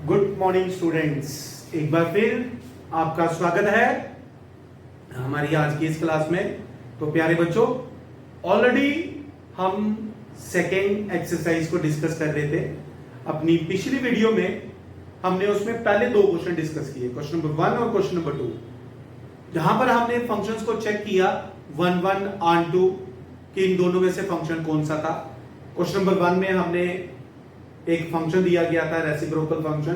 Good morning students, एक बार फिर आपका स्वागत है हमारी आज की इस क्लास में। तो प्यारे बच्चों, ऑलरेडी हम सेकेंड एक्सरसाइज को डिस्कस कर रहे थे। अपनी पिछली वीडियो में हमने उसमें पहले दो क्वेश्चन डिस्कस किए, क्वेश्चन नंबर 1 और क्वेश्चन नंबर 2, जहां पर हमने फंक्शंस को चेक किया 1 1 ऑन 2 कि इन दोनों में से फंक्शन कौन सा था। क्वेश्चन नंबर 1 में हमने एक फंक्शन दिया गया था रेसिप्रोकल फंक्शन,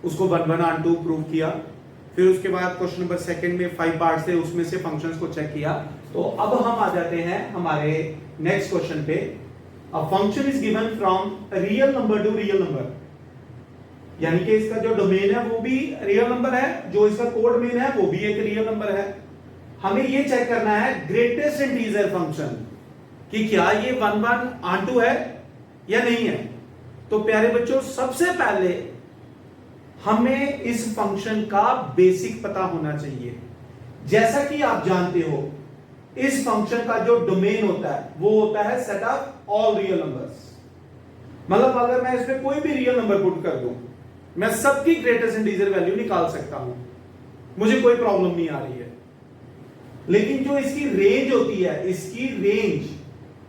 उसको 1 1 ऑन 2 प्रूव किया। फिर उसके बाद क्वेश्चन नंबर 2 में 5 पार्ट्स थे, उसमें से फंक्शंस को चेक किया। तो अब हम आ जाते हैं हमारे नेक्स्ट क्वेश्चन पे। अ function is given from real number to real number, यानी कि इसका जो डोमेन है वो भी रियल नंबर है, जो इसका कोड मेन है वो भी एक रियल नंबर है। हमें ये चेक करना है ग्रेटेस्ट इंटीजर फंक्शन कि क्या ये 1 1 ऑन 2 है या नहीं है। तो प्यारे बच्चों, सबसे पहले हमें इस फंक्शन का बेसिक पता होना चाहिए। जैसा कि आप जानते हो, इस फंक्शन का जो डोमेन होता है वो होता है set of all real numbers. मतलब अगर मैं इसमें कोई भी रियल नंबर पुट कर दूं, मैं सबकी ग्रेटेस्ट इंटीजर वैल्यू निकाल सकता हूं, मुझे कोई प्रॉब्लम नहीं आ रही है। लेकिन जो इसकी रेंज होती है, इसकी रेंज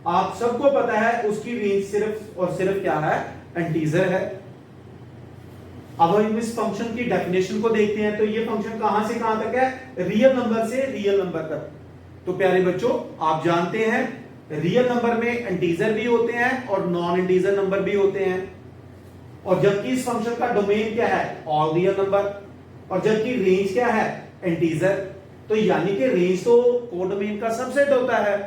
आप सबको पता है, उसकी रेंज सिर्फ और सिर्फ क्या है, इंटीजर है। अब हम इस फंक्शन की डेफिनेशन को देखते हैं। तो ये फंक्शन कहां से कहां तक है, रियल नंबर से रियल नंबर तक। तो प्यारे बच्चों, आप जानते हैं रियल नंबर में इंटीजर भी होते हैं और नॉन इंटीजर नंबर भी होते हैं। और जबकि इस फंक्शन का डोमेन क्या है, ऑल रियल नंबर, और जबकि रेंज क्या है, इंटीजर। तो यानी कि रेंज तो कोडोमेन का सबसेट होता है,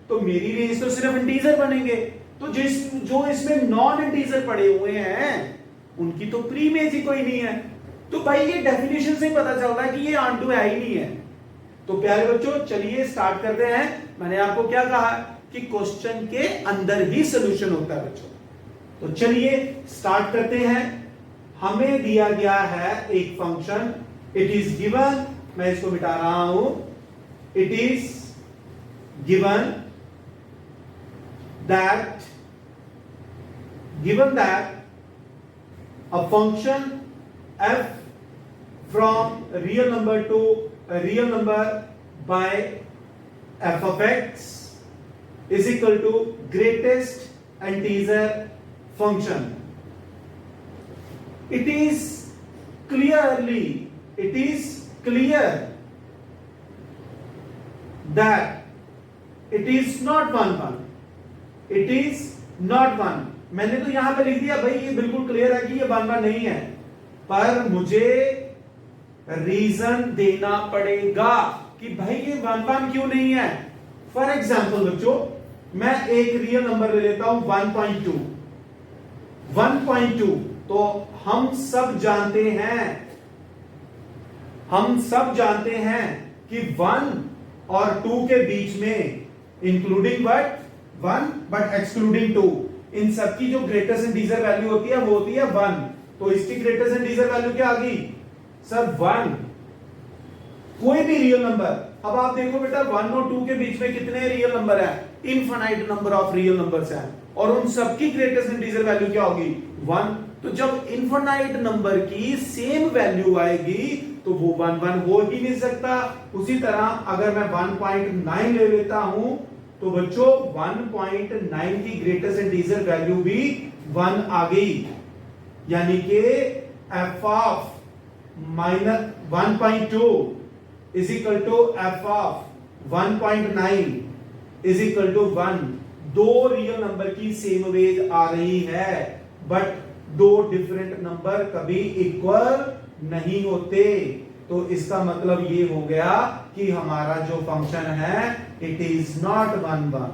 तो मेरी रेंज तो सिर्फ इंटीजर बनेंगे। तो जो इसमें नॉन इंटीजर पड़े हुए हैं उनकी तो प्रीमेज ही कोई नहीं है। तो भाई ये डेफिनेशन से ही पता चल रहा है कि ये ऑन टू है ही नहीं है। तो प्यारे बच्चों, चलिए स्टार्ट करते हैं। मैंने आपको क्या कहा कि क्वेश्चन के अंदर ही सॉल्यूशन होता है बच्चों। तो चलिए स्टार्ट करते हैं। हमें दिया गया है एक फंक्शन, इट इज गिवन, मैं इसको मिटा रहा हूं, it is given that a function f from real number to a real number by f of x is equal to greatest integer function. It is clear that it is not 1 1. It is not 1। मैंने तो यहां पे लिख दिया भाई, ये बिल्कुल clear है कि ये 1 1 नहीं है, पर मुझे रीजन देना पड़ेगा कि भाई ये 1 1 क्यों नहीं है। फॉर एग्जाम्पल बच्चों, मैं एक रियल नंबर ले लेता हूं 1.2। 1.2 तो हम सब जानते हैं कि 1 और 2 के बीच में इंक्लूडिंग 1 बट एक्सक्लूडिंग 2, इन सबकी जो ग्रेटेस्ट इंटीजर वैल्यू होती है वो होती है 1। तो इसकी ग्रेटेस्ट इंटीजर वैल्यू क्या आ गई सर, 1। कोई भी रियल नंबर, अब आप देखो बेटा 1 और 2 के बीच में कितने रियल नंबर है, infinite number of real numbers हैं, और उन सबकी ग्रेटेस्ट इंटीजर वैल्यू क्या होगी, 1। तो जब इनफाइनाइट नंबर की सेम वैल्यू आएगी तो वो 1 1 हो ही नहीं सकता। उसी तरह अगर मैं 1.9 ले लेता हूं तो बच्चों 1.9 की ग्रेटेस्ट इंटीजर वैल्यू भी 1 आ गई, यानी कि f of -1.2 is equal to f of 1.9 is equal to 1। दो रियल नंबर की सेम वेज आ रही है, बट दो डिफरेंट नंबर कभी इक्वल नहीं होते। तो इसका मतलब ये हो गया कि हमारा जो फंक्शन है इट इज नॉट 1 1।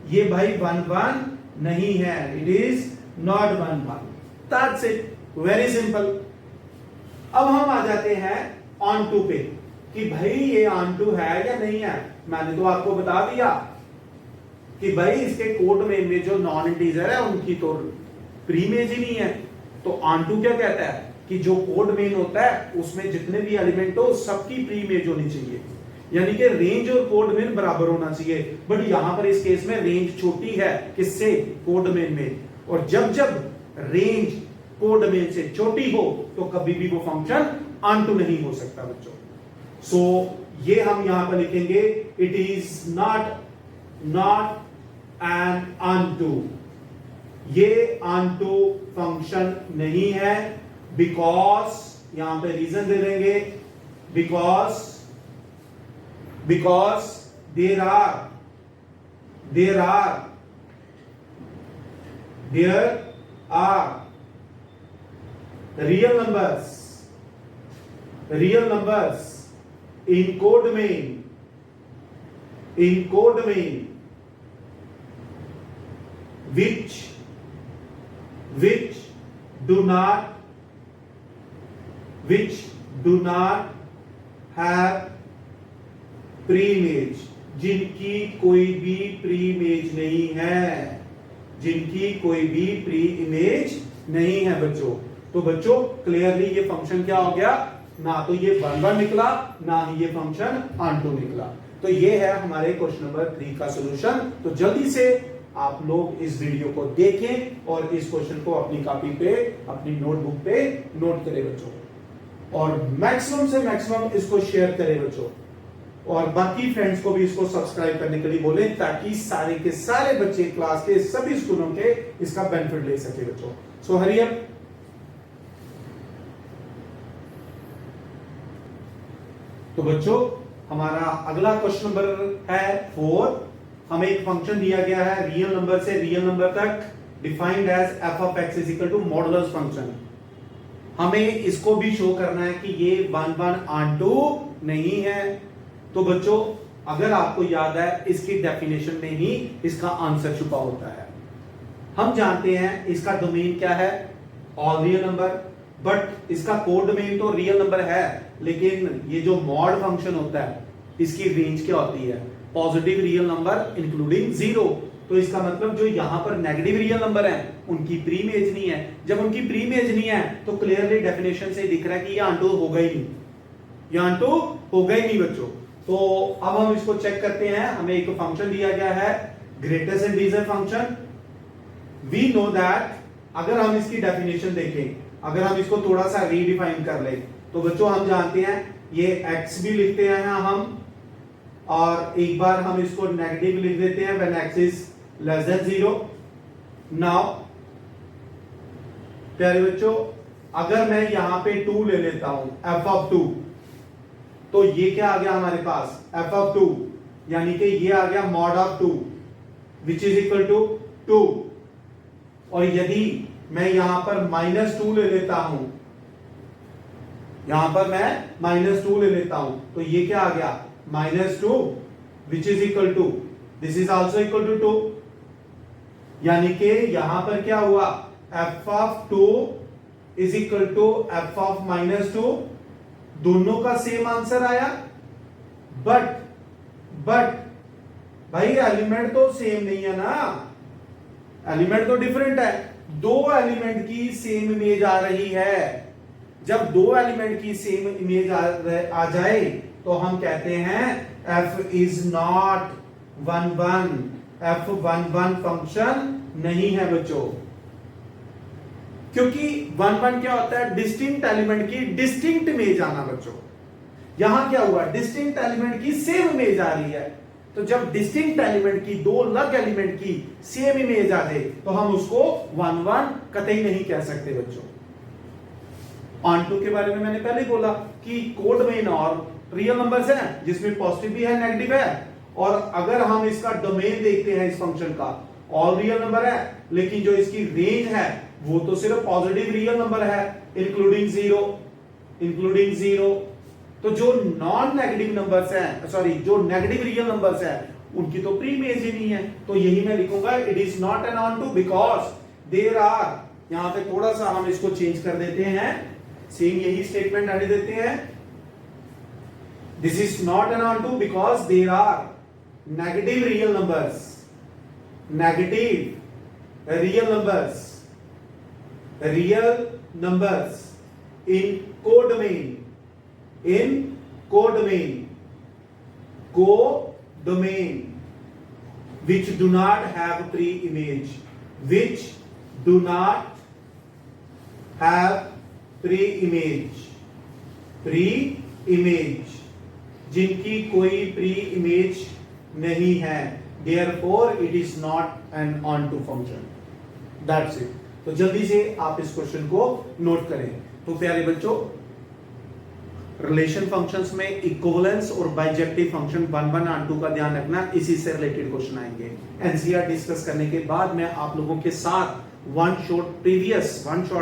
ये भाई 1 1 नहीं है, it is not 1 1। That's it, very simple. अब हम आ जाते हैं ऑन टू पे कि भाई ये ऑन टू है या नहीं है। मैंने तो आपको बता दिया कि भाई इसके कोड में जो नॉन इंटीजर है उनकी तो प्रीमेज ही नहीं है। तो ऑन टू क्या कहता है कि जो कोड मेन होता है उसमें जितने भी एलिमेंट हो सबकी प्रीमेज होनी चाहिए, यानी कि रेंज और कोड मेन बराबर होना चाहिए। बट यहां पर इस केस में रेंज छोटी है, किससे, कोड मेन में। और जब जब रेंज कोडोमेन से छोटी हो तो कभी भी वो फंक्शन ऑनटू नहीं हो सकता बच्चों। सो ये हम यहां पर लिखेंगे, it is not an onto, ये ऑनटू फंक्शन नहीं है, बिकॉज यहां पे रीजन दे देंगे, because there are real numbers in codomain which do not have pre-image, जिनकी कोई भी प्री-इमेज नहीं है, जिनकी कोई भी प्री-इमेज नहीं है बच्चों। तो बच्चों क्लियरली ये फंक्शन क्या हो गया, ना तो ये 1 निकला, ना ही ये फंक्शन ऑनटू निकला। तो ये है हमारे क्वेश्चन नंबर 3 का सॉल्यूशन। तो जल्दी से आप लोग इस वीडियो को देखें और इस क्वेश्चन को अपनी कॉपी पे, अपनी नोटबुक पे नोट करें बच्चों, और मैक्सिमम से मैक्सिमम इसको शेयर करें बच्चों, और बाकी फ्रेंड्स को भी इसको सब्सक्राइब करने के लिए बोलें, ताकि सारे के सारे बच्चे क्लास के सभी स्कूलों के इसका बेनिफिट ले सके बच्चों। सो हरी अप। तो बच्चों हमारा अगला क्वेश्चन नंबर है 4। हमें एक फंक्शन दिया गया है रियल नंबर से रियल नंबर तक, defined as F of X is equal to modulus function. हमें इसको भी शो करना है कि ये 1 ऑनटू नहीं है। तो बच्चों अगर आपको याद है, इसकी डेफिनेशन में ही इसका आंसर छुपा होता है। हम जानते हैं इसका डोमेन क्या है, ऑल रियल नंबर, बट इसका कोड डोमेन तो रियल नंबर है, लेकिन ये जो मॉड फंक्शन होता है इसकी रेंज क्या होती है, पॉजिटिव रियल नंबर इंक्लूडिंग 0। तो इसका मतलब जो यहां पर नेगेटिव रियल नंबर है उनकी प्री इमेज नहीं है। जब उनकी प्री इमेज नहीं है तो क्लियरली डेफिनेशन से दिख रहा है कि ये ऑनटू होगा ही नहीं, ये ऑनटू होगा ही नहीं बच्चों। तो अब हम इसको चेक करते हैं। हमें एक फंक्शन दिया गया है greatest integer function. We know that, अगर हम इसकी डेफिनेशन देखें, अगर हम इसको थोड़ा सा रीडिफाइन कर ले, तो बच्चों हम जानते हैं ये x भी लिखते हैं हम, और एक बार हम इसको नेगेटिव लिख देते हैं when x is less than 0। Now प्यारे बच्चों, अगर मैं यहां पे 2 ले लेता हूं, f ऑफ 2, तो ये क्या आ गया हमारे पास, f ऑफ 2, यानी कि ये आ गया mod of 2 which is equal to 2। और यदि मैं यहां पर -2 ले लेता हूं, यहां पर मैं -2 ले लेता हूं, तो ये क्या आ गया, -2 which is equal to, this is also equal to 2। यानी कि यहां पर क्या हुआ, f of 2 is equal to f of -2, दोनों का सेम आंसर आया। बट भाई एलिमेंट तो सेम नहीं है ना, एलिमेंट तो डिफरेंट है। 2 एलिमेंट की सेम इमेज आ रही है। जब 2 एलिमेंट की सेम इमेज आ जाए तो हम कहते हैं f is not 1 f 1 function नहीं है बच्चों, क्योंकि 1 क्या होता है, डिस्टिंक्ट एलिमेंट की डिस्टिंक्ट इमेज आना बच्चों। यहां क्या हुआ, डिस्टिंक्ट एलिमेंट की सेम इमेज आ रही है। तो जब डिस्टिंक्ट एलिमेंट की, 2 अलग एलिमेंट की सेम इमेज आ जाए तो हम उसको 1 कतई नहीं कह सकते बच्चों। ऑनटू के बारे में मैंने पहले बोला कि कोड में और रियल नंबर्स हैं, जिसमें पॉजिटिव भी है नेगेटिव है। और अगर हम इसका डोमेन देखते हैं इस फंक्शन का, ऑल रियल नंबर है, लेकिन जो इसकी रेंज है वो तो सिर्फ पॉजिटिव रियल नंबर है इंक्लूडिंग 0। तो जो नॉन नेगेटिव नंबर्स हैं, सॉरी जो नेगेटिव रियल नंबर्स हैं, उनकी तो प्री इमेज ही नहीं है। तो यही मैं लिखूंगा, it is not an onto because there are, यहां पे थोड़ा सा हम इसको चेंज कर देते हैं, सेम यही स्टेटमेंट आने देते हैं, this is not an onto because there are negative real numbers, negative real numbers in codomain, codomain which do not have pre-image, which do not have preimage, जिनकी कोई preimage नहीं है, therefore it is not an onto function. That's it. तो जल्दी से आप इस question को नोट करें। तो प्यारे बच्चों, रिलेशन फंक्शंस में इक्विवेलेंस और बाइजेक्टिव फंक्शन 1 1 ऑन 2 का ध्यान रखना, इसी से रिलेटेड क्वेश्चन आएंगे। एनसीईआर डिस्कस करने के बाद मैं आप लोगों के साथ वन शॉट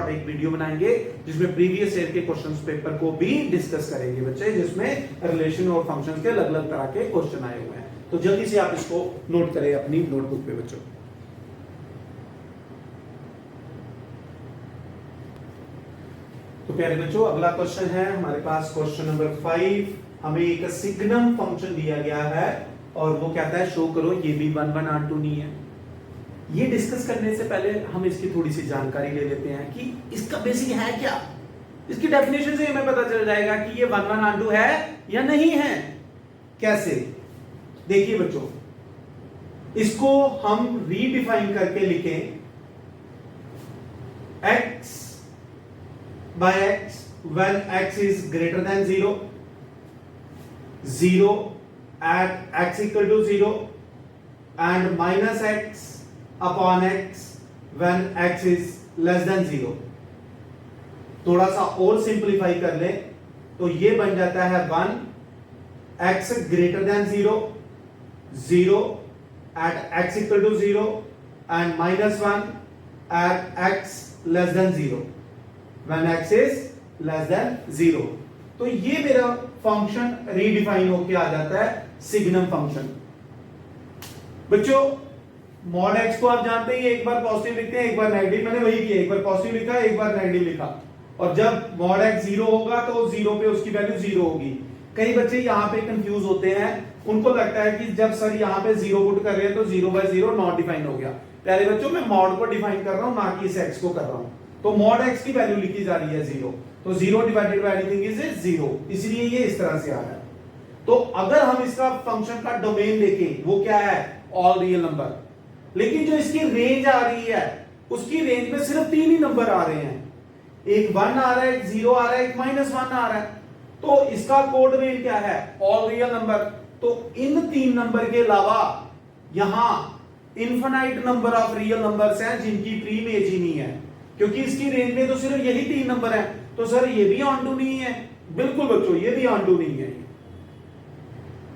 एक वीडियो बनाएंगे जिसमें प्रीवियस ईयर के क्वेश्चंस पेपर को भी डिस्कस करेंगे बच्चे, जिसमें रिलेशन और फंक्शंस के अलग अलग तरह के क्वेश्चन आए हुए हैं। तो जल्दी से आप इसको नोट करें अपनी नोटबुक पे बच्चों। तो प्यारे बच्चों, अगला क्वेश्चन है हमारे पास क्वेश्चन नंबर 5। हमें एक सिग्नम फंक्शन दिया गया है और वो कहता है शो करो ये भी 1 1 ऑन 2 नहीं है। ये डिस्कस करने से पहले हम इसकी थोड़ी सी जानकारी ले लेते हैं कि इसका बेसिक है क्या। इसकी डेफिनेशन से हमें पता चल जाएगा कि ये 1 1 ऑन 2 है या नहीं है। कैसे? देखिए बच्चों, इसको हम रीडिफाइन करके लिखें x by x when x is greater than 0, 0 at x equal to 0 and minus x upon x when x is less than 0। थोड़ा सा और सिंप्लीफाई कर लें तो ये बन जाता है 1 x greater than 0, 0 at x equal to 0 and minus 1 at x less than 0 when x is less than 0। तो ये मेरा फंक्शन रीडिफाइन होके आ जाता है सिग्नम फंक्शन। बच्चों, मॉड x को आप जानते हैं, एक बार पॉजिटिव लिखते हैं एक बार नेगेटिव। मैंने वही किया, एक बार पॉजिटिव लिखा एक बार नेगेटिव लिखा, और जब मॉड x 0 होगा तो 0 पे उसकी वैल्यू 0 होगी। कई बच्चे यहाँ पे कंफ्यूज होते हैं, उनको लगता है कि जब सर यहाँ पे 0 पुट कर रहे हैं तो 0 by 0 नॉट डिफाइन हो गया। प्यारे बच्चों, मैं मॉड को डिफाइन कर रहा हूं, ना कि इस x को कर रहा हूं। तो मॉड x की वैल्यू लिखी जा रही है 0, तो 0 डिवाइडेड बाय एनीथिंग इज 0, इसलिए ये इस तरह से आ रहा है। तो अगर हम इसका फंक्शन का डोमेन देखें, वो क्या है? All real number. लेकिन जो इसकी रेंज आ रही है, उसकी रेंज में सिर्फ 3 ही नंबर आ रहे हैं, एक 1 आ रहा है, एक 0 आ रहा है, एक -1 आ रहा है। तो इसका कोड नेम क्या है? All real number. तो इन 3 नंबर के अलावा यहां infinite number of real numbers हैं जिनकी प्री इमेज ही नहीं है, क्योंकि इसकी रेंज में तो सिर्फ यही 3 नंबर हैं। तो सर ये भी ऑन टू नहीं है। बिल्कुल बच्चों, ये भी ऑन टू नहीं है।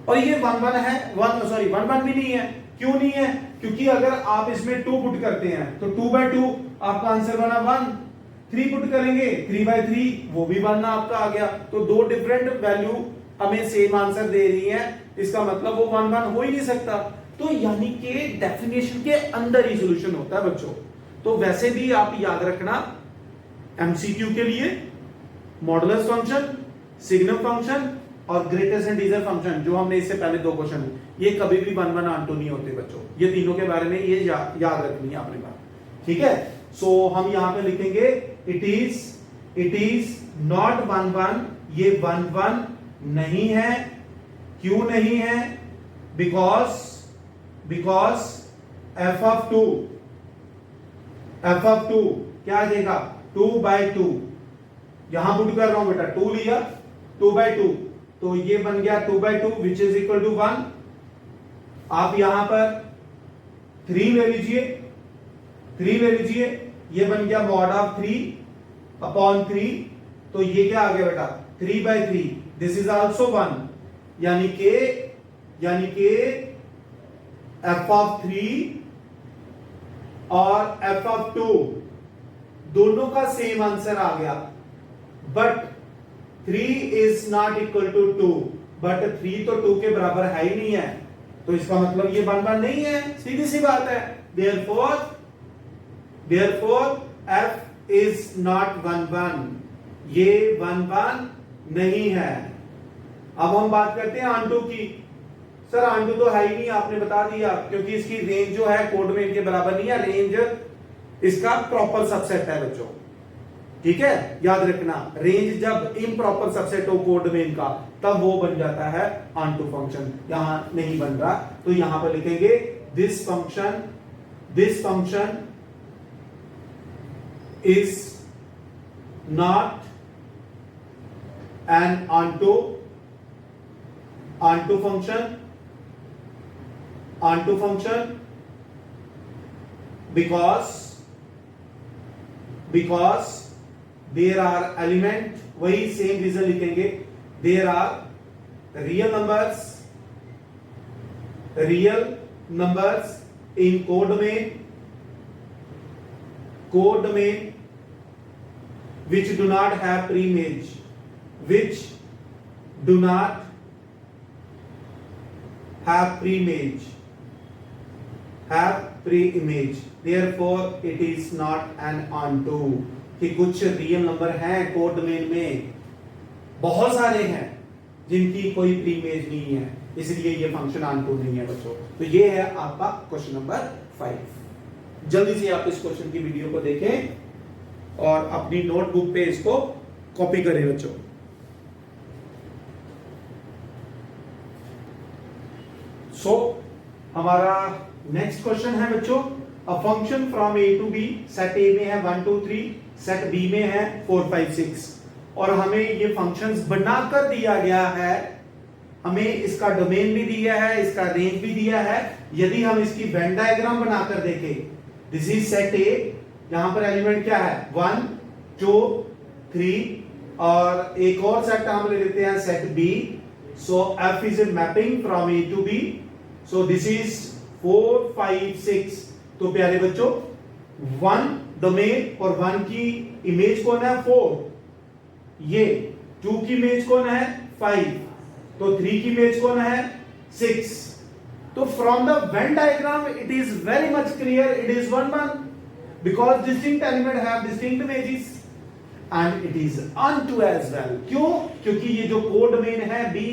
और ये 1 1 है, 1 1 भी नहीं है। क्यों नहीं है? क्योंकि अगर आप इसमें 2 पुट करते हैं तो 2 by 2 आपका आंसर बना 1। 3 पुट करेंगे 3 by 3, वो भी 1 आपका आ गया। तो 2 डिफरेंट वैल्यू हमें सेम आंसर दे रही है, इसका मतलब वो 1 1 हो ही नहीं सकता। तो यानी कि डेफिनेशन के अंदर ही सॉल्यूशन होता है बच्चों। तो वैसे भी आप याद रखना, एमसीक्यू के लिए मॉडुलस फंक्शन, सिग्नम फंक्शन और ग्रेटेस्ट इंटीजर फंक्शन, जो हमने इससे पहले 2 क्वेश्चन, ये कभी भी 1 1 ऑन 2 नहीं होते बच्चों। ये तीनों के बारे में ये याद रखनी है आपने बात, ठीक है। सो हम यहां पे लिखेंगे इट इज नॉट 1 1, ये 1 1 नहीं है। क्यों नहीं है? बिकॉज f of 2 क्या आ जाएगा? 2 by 2। यहां पुट कर रहा हूं बेटा, 2 लिया, 2 by 2, तो ये बन गया 2 by 2 which is equal to 1। आप यहां पर 3 ले लीजिए, 3 ले लीजिए, ये बन गया मॉड ऑफ 3 अपॉन 3। तो ये क्या आ गया बेटा? 3 by 3, दिस इज आल्सो 1। यानी के f of 3 और f of 2 दोनों का सेम आंसर आ गया। But 3 is not equal to 2, but 3 तो 2 के बराबर है ही नहीं है, तो इसका मतलब ये 1 1 नहीं है, सीधी सी बात है। therefore f is not 1 1, ये 1 1 नहीं है। अब हम बात करते हैं ऑन टू की। सर ऑन टू तो है ही नहीं, आपने बता दिया, क्योंकि इसकी रेंज जो है कोड में इनके बराबर नहीं है। रेंज इसका प्रॉपर सबसेट है बच्चों, ठीक है, याद रखना। रेंज जब इम्प्रॉपर सबसेट हो कोड में इनका, तब वो बन जाता है ऑन टू फंक्शन। यहां नहीं बन रहा, तो यहां पर लिखेंगे this function is not an onto function because there are element, वही सेम रीजन लिखेंगे, there are real numbers in codomain which do not have preimage, therefore it is not an onto। कि कुछ रियल नंबर हैं code domain में, बहुत सारे हैं जिनकी कोई प्रीइमेज नहीं है, इसलिए ये फंक्शन ऑनटू नहीं है बच्चों। तो ये है आपका क्वेश्चन नंबर 5। जल्दी से आप इस क्वेश्चन की वीडियो को देखें और अपनी नोटबुक पे इसको कॉपी करें बच्चों। हमारा नेक्स्ट क्वेश्चन है बच्चों, a function from A to B, set A में है 1 2 3, सेट बी में है 4 5 6, और हमें ये फंक्शंस बनाकर दिया गया है, हमें इसका डोमेन भी दिया है, इसका रेंज भी दिया है। यदि हम इसकी वेन डायग्राम बनाकर देखें, दिस इज सेट ए, यहां पर एलिमेंट क्या है 1 2 3, और एक और सेट हम ले लेते हैं set B. So F is a mapping from A to B, so this is 4 5 6। तो प्यारे बच्चों 1 डोमेन और 1 की इमेज कौन है 4, ये 2 की इमेज कौन है 5, तो 3 की इमेज कौन है 6। तो from the Venn diagram it is very much clear, it is 1 1 because distinct element have distinct images and it is onto as well। क्यों? क्योंकि ये जो कोड डोमेन है बी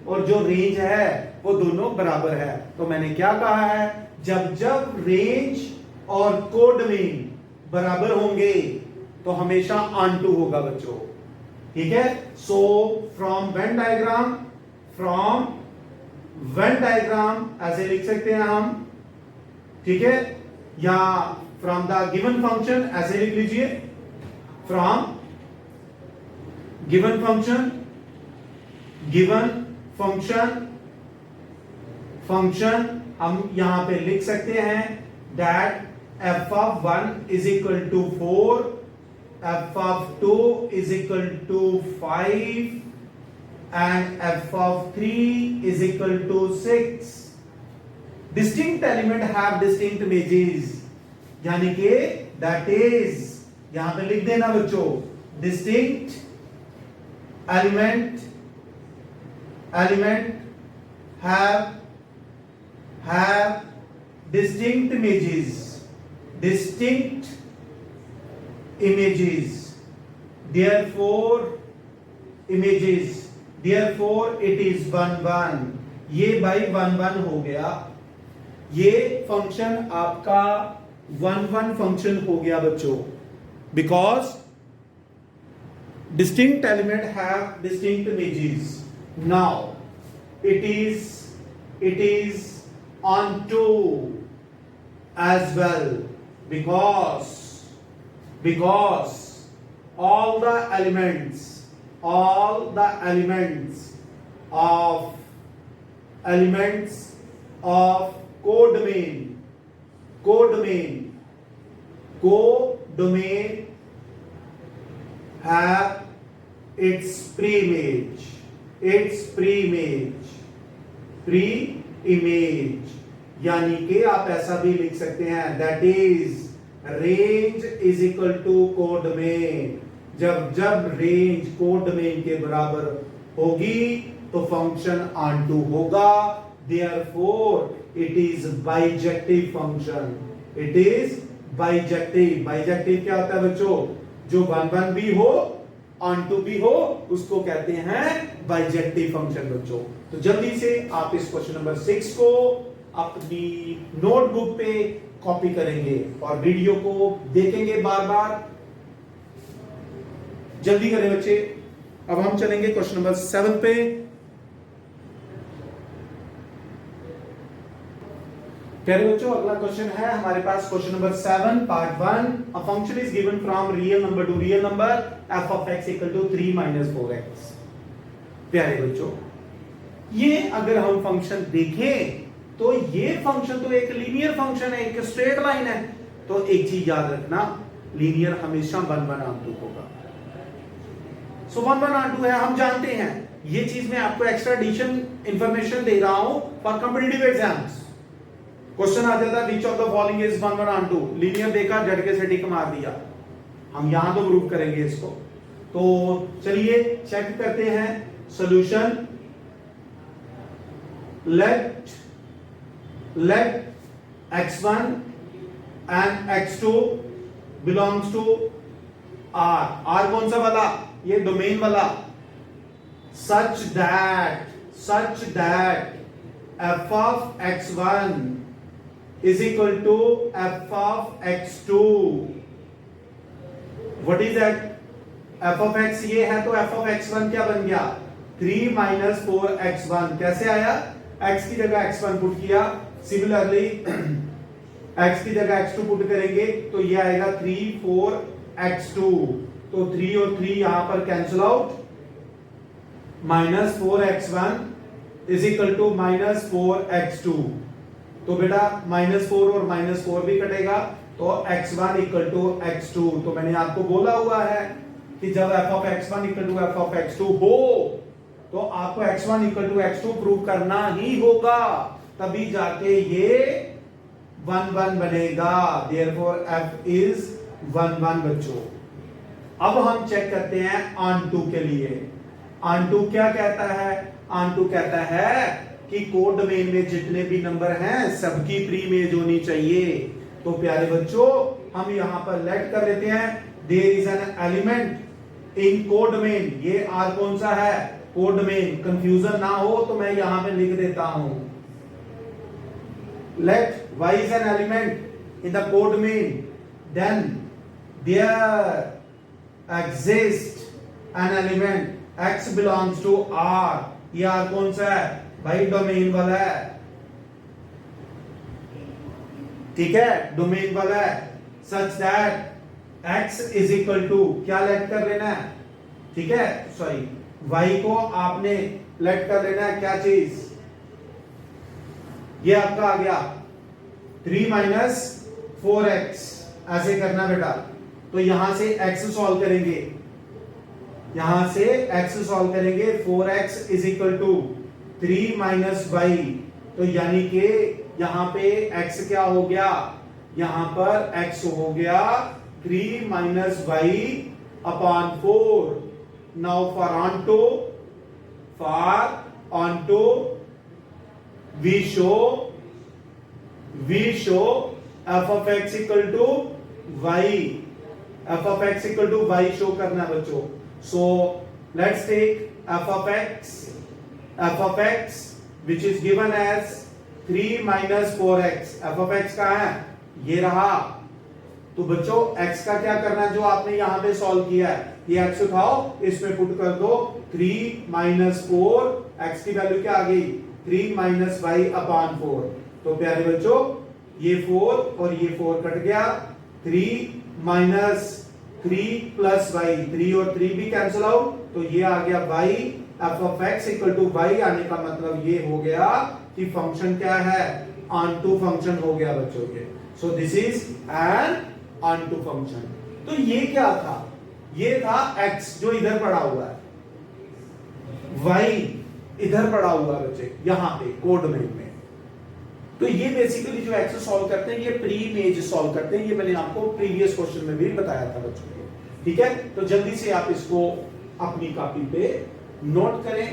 और जो रेंज है वो दोनों बराबर है। तो मैंने क्या कहा है, जब रेंज और कोड डोमेन बराबर होंगे तो हमेशा onto होगा बच्चों, ठीक है। सो फ्रॉम वेन डायग्राम ऐसे लिख सकते हैं हम, ठीक है, या फ्रॉम द गिवन फंक्शन ऐसे लिख लीजिए, फ्रॉम गिवन फंक्शन हम यहां पे लिख सकते हैं that f of 1 is equal to 4, f of 2 is equal to 5 and f of 3 is equal to 6। distinct element have distinct images, यानी कि that is, यहां पे लिख देना बच्चों, distinct element have distinct images, therefore it is 1 1। ये भाई 1 1 हो गया, ये फंक्शन आपका 1 1 फंक्शन हो गया बच्चों, because distinct element have distinct images। now it is onto as well because all the elements of codomain have its preimage, यानी कि आप ऐसा भी लिख सकते हैं that is range is equal to codomain. जब रेंज कोड डोमेन के बराबर होगी तो फंक्शन onto होगा, therefore it is bijective function, it is bijective. Bijective क्या होता है बच्चों, जो 1 1 भी हो onto भी हो उसको कहते हैं बाइजेक्टिव फंक्शन बच्चों। तो जल्दी से आप इस क्वेश्चन नंबर 6 को अपनी नोटबुक पे कॉपी करेंगे और वीडियो को देखेंगे बार बार। जल्दी करें बच्चे। अब हम चलेंगे क्वेश्चन नंबर 7 पे। प्यारे बच्चों अगला क्वेश्चन है हमारे पास question number 7 part 1। A function is given from real number to real number f of x equal to 3 minus 4x। प्यारे बच्चों ये अगर हम फंक्शन देखें तो ये फंक्शन तो एक लीनियर फंक्शन है, एक स्ट्रेट लाइन है। तो एक चीज याद रखना, लीनियर हमेशा 1 1 2 होगा। सो 1 1 2 है, हम जानते हैं। ये चीज मैं आपको एक्स्ट्रा एडिशन इंफॉर्मेशन दे रहा हूं फॉर कॉम्पिटिटिव एग्जाम्स। क्वेश्चन आ जाता है which of the following is 1 1 2, linear देखा झटके से टिक मार दिया। हम यहां तो प्रूव करेंगे इसको। तो चलिए चेक करते हैं solution. Let x1 and x2 belongs to R कौन सा वाला? ये डोमेन वाला। such that f of x1 is equal to f of x2। what is that? f of x ये है तो f of x1 क्या बन गया? 3 माइनस 4x1। कैसे आया? x की जगह x1 पुट किया, सिमिलरली x की जगह x2 पुट करेंगे तो ये आएगा 3 4x2। तो 3 और 3 यहां पर cancel out, minus 4x1 is equal to minus 4x2। तो बेटा माइनस 4 और माइनस 4 भी कटेगा तो x1 इक्वल टू x2। तो मैंने आपको बोला हुआ है कि जब f of x1 equal to f of x2 हो तो आपको x1 equal to x2 prove करना ही होगा, तभी जाके ये 1 1 बनेगा। Therefore f is 1 1 बच्चों। अब हम चेक करते हैं ऑन2 के लिए। ऑन2 क्या कहता है? ऑन2 कहता है कि कोड डोमेन में जितने भी नंबर हैं सबकी प्री इमेज होनी चाहिए। तो प्यारे बच्चों हम यहां पर लेट कर लेते हैं there is an element in codomain. ये R कौन सा है? Code domain. कंफ्यूजन ना हो तो मैं यहां पे लिख देता हूं, let y is an element in the code domain, then there exists an element x belongs to R। ये R कौन सा है भाई? डोमेन वाला है, ठीक है, डोमेन वाला है। such that x is equal to क्या लेट कर लेना है? ठीक है, सॉरी y को आपने लेट कर लेना है क्या चीज? ये आपका आ गया 3 माइनस 4x। ऐसे करना बेटा। तो यहां से x सॉल्व करेंगे, यहां से x सॉल्व करेंगे। 4x is equal to 3 minus y। तो यानी कि यहां पे x क्या हो गया? यहां पर x हो गया 3 माइनस y अपॉन 4। Now for onto we show f of x equal to y। f of x equal to y show करना है बच्चों। so let's take f of x which is given as 3 minus 4x। f of x कहां है? ये रहा। तो बच्चों x का क्या करना है? जो आपने यहां पे सॉल्व किया है ये x उठाओ, इसमें पुट कर दो 3 माइनस 4। x की वैल्यू क्या आ गई? 3 माइनस वाई अपॉन 4। तो प्यारे बच्चों ये 4 और ये 4 कट गया। 3 माइनस 3 प्लस वाई, 3 और 3 भी कैंसिल आउट, तो ये आ गया y. F of x equal to y आने का मतलब ये हो गया कि फंक्शन क्या है? ऑन2 फंक्शन हो गया बच्चों के। So this is an onto function. तो ये क्या था? ये था x जो इधर पड़ा हुआ है, y इधर पड़ा हुआ है बच्चे यहां पे कोड डोमेन में। तो ये बेसिकली जो एक्स सॉल्व करते हैं ये प्री इमेज सॉल्व करते हैं। ये मैंने आपको प्रीवियस क्वेश्चन में भी बताया था बच्चों को, ठीक है। तो जल्दी से आप इसको अपनी कॉपी पे नोट करें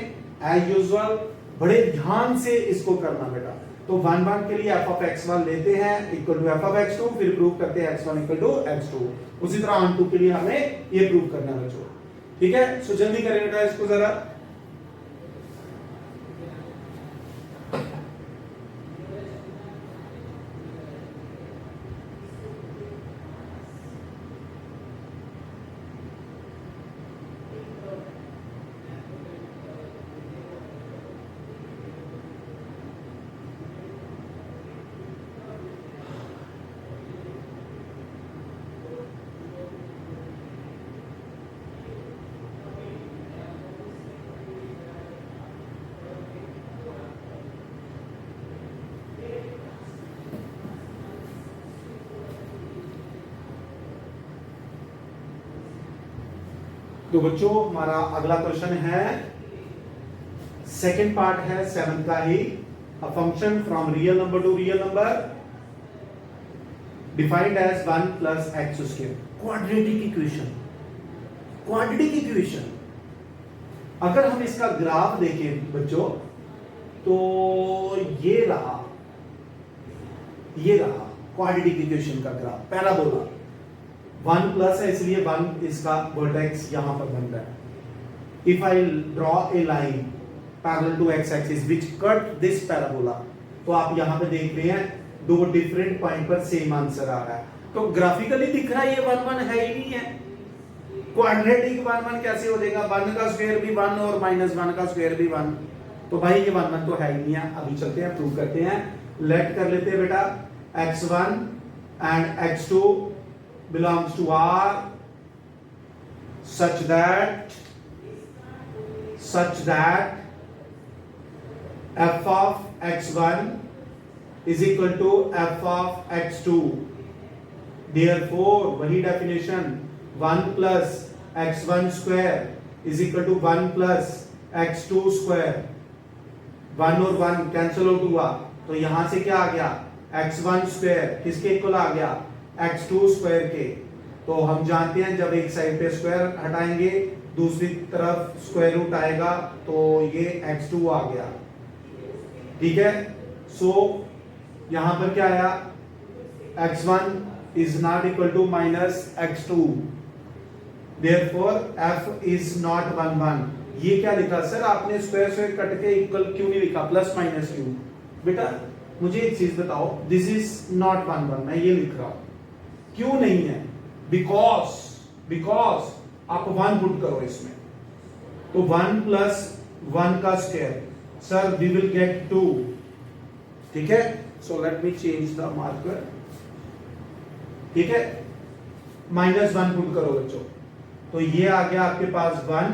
एज यूजुअल, बड़े ध्यान से इसको करना बेटा। तो 1 1 के लिए f of x1 लेते हैं equal to f of x2, फिर प्रूव करते हैं x1 इक्वल टू x2। उसी तरह ऑन2 के लिए हमें ये प्रूव करना है बच्चों, ठीक है। सो जल्दी करें बेटा इसको जरा। तो बच्चों हमारा अगला क्वेश्चन है, सेकेंड पार्ट है 7 का ही, a function from real number to real number defined as 1 plus x square, quadratic equation. Quadratic equation अगर हम इसका ग्राफ देखें बच्चों तो ये रहा क्वाड्रेटिक इक्वेशन का ग्राफ, पैराबोला 1 प्लस है इसलिए 1 इसका वर्टेक्स यहां पर बन रहा है। If I draw a line parallel to x axis which cut this parabola, तो आप यहां पे देख रहे हैं दो डिफरेंट पॉइंट पर सेम आंसर आ रहा है। तो ग्राफिकली दिख रहा है ये 1 1 है ही नहीं है। क्वाड्रेटिक 1 1 कैसे हो जाएगा? 1 का स्क्वायर भी 1 और -1 का स्क्वायर भी 1, तो भाई ये 1 1 तो है ही नहीं है। अभी चलते हैं प्रूव करते हैं। लेट कर लेते हैं बेटा x1 and x2 belongs to R such that f of x1 is equal to f of x2, therefore वही definition 1 plus x1 square is equal to 1 plus x2 square, 1 और 1 कैंसिल आउट हुआ तो यहां से क्या आ गया x1 स्क्वायर किसके इक्वल आ गया x2 स्क्वायर के। तो हम जानते हैं जब एक साइड पे स्क्वायर हटाएंगे दूसरी तरफ स्क्वायर रूट आएगा, तो ये x2 आ गया, ठीक है। सो यहां पर क्या आया, x1 is not equal to minus x2, therefore f is not 1 1। ये क्या लिखा सर आपने स्क्वायर स्क्वायर कट के इक्वल क्यों नहीं लिखा, प्लस माइनस क्यों? बेटा मुझे एक चीज बताओ, दिस इज नॉट 1 1, मैं ये लिख रहा हूं, क्यों नहीं है? बिकॉज आप 1 पुट करो इसमें, तो 1 प्लस 1 का square, sir we will get 2, ठीक है। So let me change the marker, ठीक है। -1 पुट करो बच्चों, तो ये आ गया आपके पास 1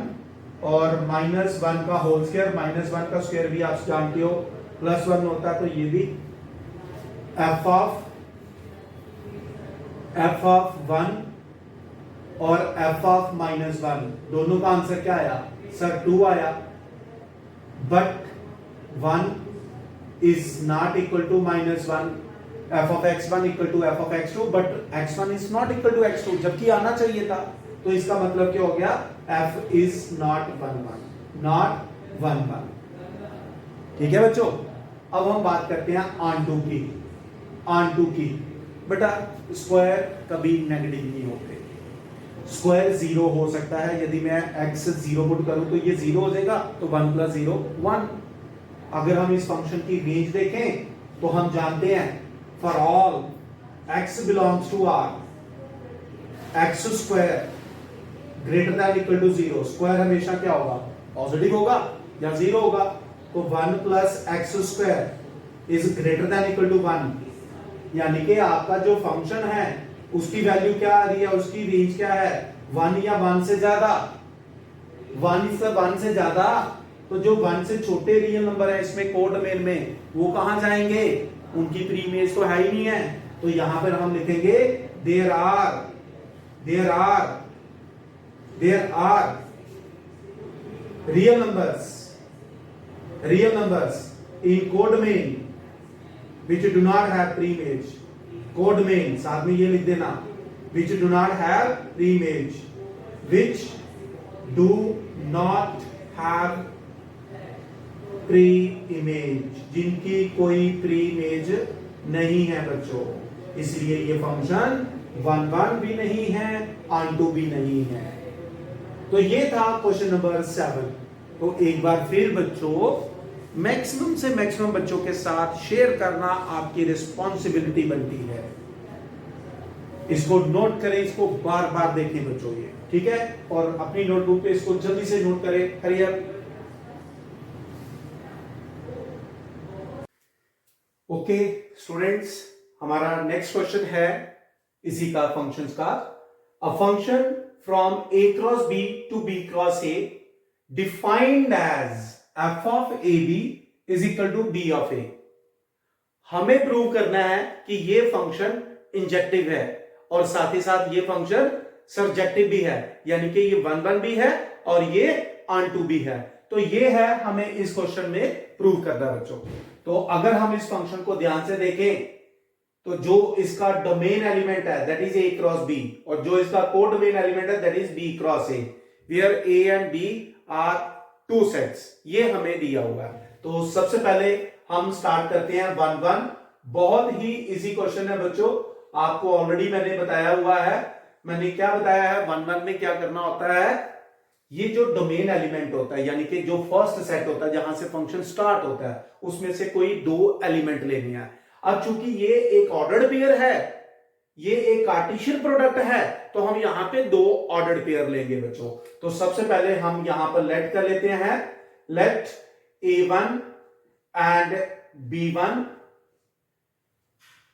और -1 का होल स्क्वायर, -1 का स्क्वायर भी आप जानते हो +1 होता है, तो ये भी f of 1 और f of -1 दोनों का आंसर क्या आया सर 2 आया, but 1 is not equal to -1, f of x1 equal to f of x2, but x1 is not equal to x2, जबकि आना चाहिए था। तो इसका मतलब क्या हो गया, f इज नॉट 1 1, ठीक है बच्चों। अब हम बात करते हैं ऑन टू की। बेटा स्क्वायर कभी नेगेटिव नहीं होते, स्क्वायर 0 हो सकता है, यदि मैं x 0 पुट करूं तो ये 0 हो जाएगा, तो 1 + 0 1। अगर हम इस फंक्शन की रेंज देखें तो हम जानते हैं for all x belongs to R, x square greater than equal to 0, square हमेशा क्या होगा, पॉजिटिव होगा या 0 होगा, तो 1 plus x square is greater than equal to 1, यानी कि आपका जो फंक्शन है उसकी वैल्यू क्या आ रही है, उसकी रेंज क्या है, 1 या 1 से ज्यादा, 1 से ज्यादा। तो जो 1 से छोटे रियल नंबर है इसमें कोडोमेन में, वो कहां जाएंगे, उनकी प्री इमेज तो है ही नहीं है, तो यहां पर हम लिखेंगे there are real numbers in codomain which do not have pre-image, codomain साथ में ये लिख देना, which do not have pre-image, which do not have pre-image, जिनकी कोई pre-image नहीं है बच्चों, इसलिए ये फंक्शन 1 1 भी नहीं है, onto भी नहीं है। तो ये था क्वेश्चन नंबर 7। तो एक बार फिर बच्चों मैक्सिमम से मैक्सिमम बच्चों के साथ शेयर करना आपकी रिस्पॉन्सिबिलिटी बनती है। इसको नोट करें, इसको बार बार देखें बच्चों ये, ठीक है, और अपनी नोटबुक पे इसको जल्दी से नोट करें। हरियर ओके स्टूडेंट्स, हमारा नेक्स्ट क्वेश्चन है इसी का, फंक्शंस का। A function from a cross b to b cross a defined as f of ab is equal to b of a। हमें प्रूव करना है कि ये फंक्शन इंजेक्टिव है और साथ ही साथ ये फंक्शन सर्जेक्टिव भी है, यानी कि ये 1 1 भी है और ये ऑन टू भी है। तो ये है हमें इस क्वेश्चन में प्रूव करना बच्चों। तो अगर हम इस फंक्शन को ध्यान से देखें तो जो इसका डोमेन एलिमेंट है that is a cross b, और जो इसका को डोमेन एलिमेंट है that is b cross a, where a and b are two sets, ये हमें दिया हुआ है। तो सबसे पहले हम स्टार्ट करते हैं 1 1। बहुत ही इजी क्वेश्चन है बच्चों, आपको ऑलरेडी मैंने बताया हुआ है। मैंने क्या बताया है, 1 1 में क्या करना होता है, ये जो डोमेन एलिमेंट होता है यानी कि जो फर्स्ट सेट होता है जहां से फंक्शन स्टार्ट होता है उसमें से कोई 2 एलिमेंट लेने हैं। अब चूंकि ये एक ऑर्डर्ड पेयर है, ये एक कार्टेशियन प्रोडक्ट है, तो हम यहां पे 2 ऑर्डर्ड पेयर लेंगे बच्चों। तो सबसे पहले हम यहां पर लेट कर लेते हैं, late A1 and B1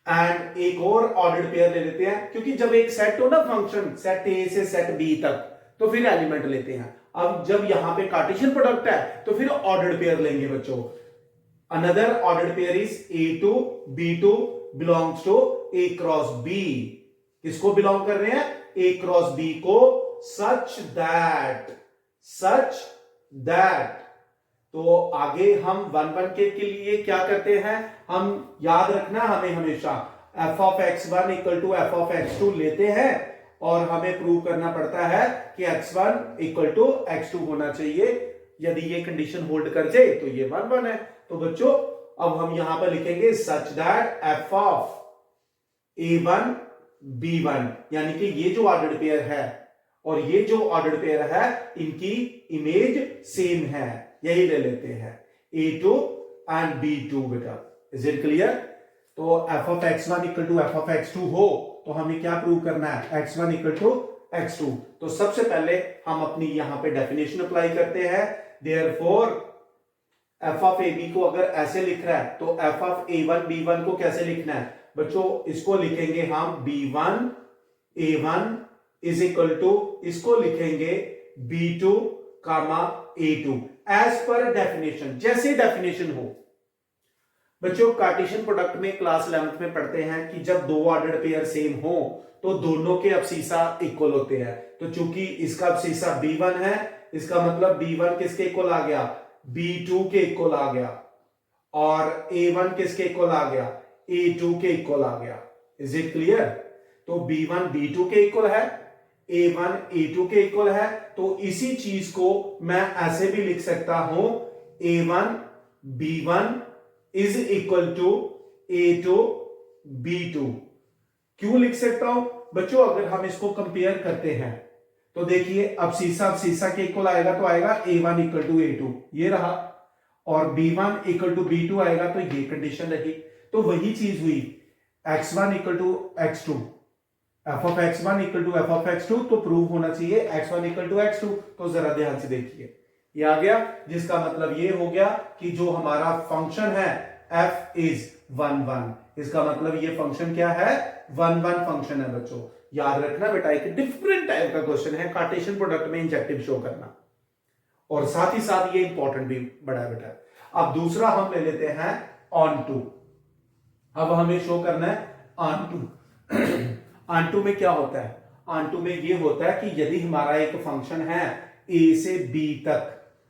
and एक और ऑर्डर्ड पेयर ले लेते हैं, क्योंकि जब एक सेट हो ना फंक्शन सेट A से सेट B तक तो फिर एलिमेंट लेते हैं। अब जब यहां पे कार्टेशियन प्रोडक्ट है तो फिर ऑर्डर्ड पेयर लेंगे बच्चों। Another ordered pair is A2 B2 belongs to A cross B। किसको बिलोंग कर रहे हैं, A क्रॉस B को, सच दैट। तो आगे हम 1 1 के लिए क्या करते हैं, हम याद रखना हमें हमेशा f of x1 equal to f of x2 लेते हैं और हमें प्रूव करना पड़ता है कि x1 इक्वल टू x2 होना चाहिए। यदि ये कंडीशन होल्ड कर जाए तो ये 1 1 है। तो बच्चों अब हम यहां पर लिखेंगे सच that f of A1 B1, यानी कि ये जो ऑर्डर्ड पेयर है और ये जो ऑर्डर्ड पेयर है इनकी इमेज सेम है, यही ले लेते हैं A2 एंड B2 बेटा। Is it clear? तो f of x1 equal to f of x2 हो तो हमें क्या प्रूव करना है, x1 इक्वल टू x2। तो सबसे पहले हम अपनी यहां पे डेफिनेशन अप्लाई करते हैं। देयरफॉर f of AB को अगर ऐसे लिख रहा है तो f of A1 B1 को कैसे लिखना है बच्चों, इसको लिखेंगे हम B1 A1 is equal to, इसको लिखेंगे B2 कामा A2 एज पर डेफिनेशन, जैसे डेफिनेशन हो। बच्चों कार्टेशियन प्रोडक्ट में क्लास 11th में पढ़ते हैं कि जब 2 ऑर्डर्ड पेयर सेम हो तो दोनों के अबसीसा इक्वल होते हैं। तो चूंकि इसका अबसीसा B1 है, इसका मतलब B1 किसके इक्वल आ गया, B2 के इक्वल आ गया, और A1 किसके इक्वल आ गया, A2 के इक्वल आ गया। Is it clear? तो B1 B2 के इक्वल है, A1 A2 के इक्वल है। तो इसी चीज को मैं ऐसे भी लिख सकता हूं, A1 B1 is equal to A2 B2। क्यों लिख सकता हूं बच्चों, अगर हम इसको कंपेयर करते हैं तो देखिए अब सीसा के इक्वल आएगा तो आएगा A1 इक्वल टू A2, ये रहा, और B1 इक्वल टू B2 आएगा तो ये कंडीशन रही। तो वही चीज हुई, x1 equal to x2, f of x1 equal to f of x2, तो प्रूव होना चाहिए x1 इक्वल टू x2। तो जरा ध्यान से देखिए, ये आ गया, जिसका मतलब ये हो गया कि जो हमारा फंक्शन है f इज 1 1, इसका मतलब ये फंक्शन क्या है, 1 1 फंक्शन है बच्चों। याद रखना बेटा, एक डिफरेंट टाइप का क्वेश्चन है कार्टेशियन प्रोडक्ट में इंजेक्टिव शो करना, और साथ ही साथ ये इंपॉर्टेंट भी बड़ा है बेटा। अब दूसरा हम ले लेते हैं ऑन टू। अब हमें शो करना है ऑन टू। ऑन टू में क्या होता है, ऑन टू में ये होता है कि यदि हमारा एक फंक्शन है a से b तक,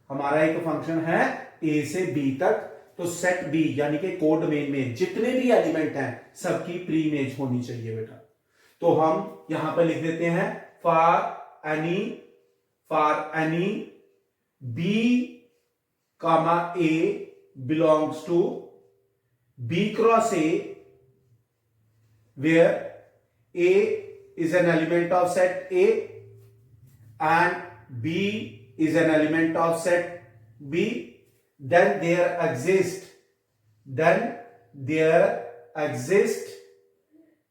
हमारा एक फंक्शन है a से b तक, तो सेट b यानी कि कोड डोमेन में जितने भी एलिमेंट हैं सबकी प्री इमेज होनी चाहिए बेटा। तो हम यहां पर लिख देते हैं for any b comma a belongs to b cross a, where a is an element of set A and b is an element of set B, then there exists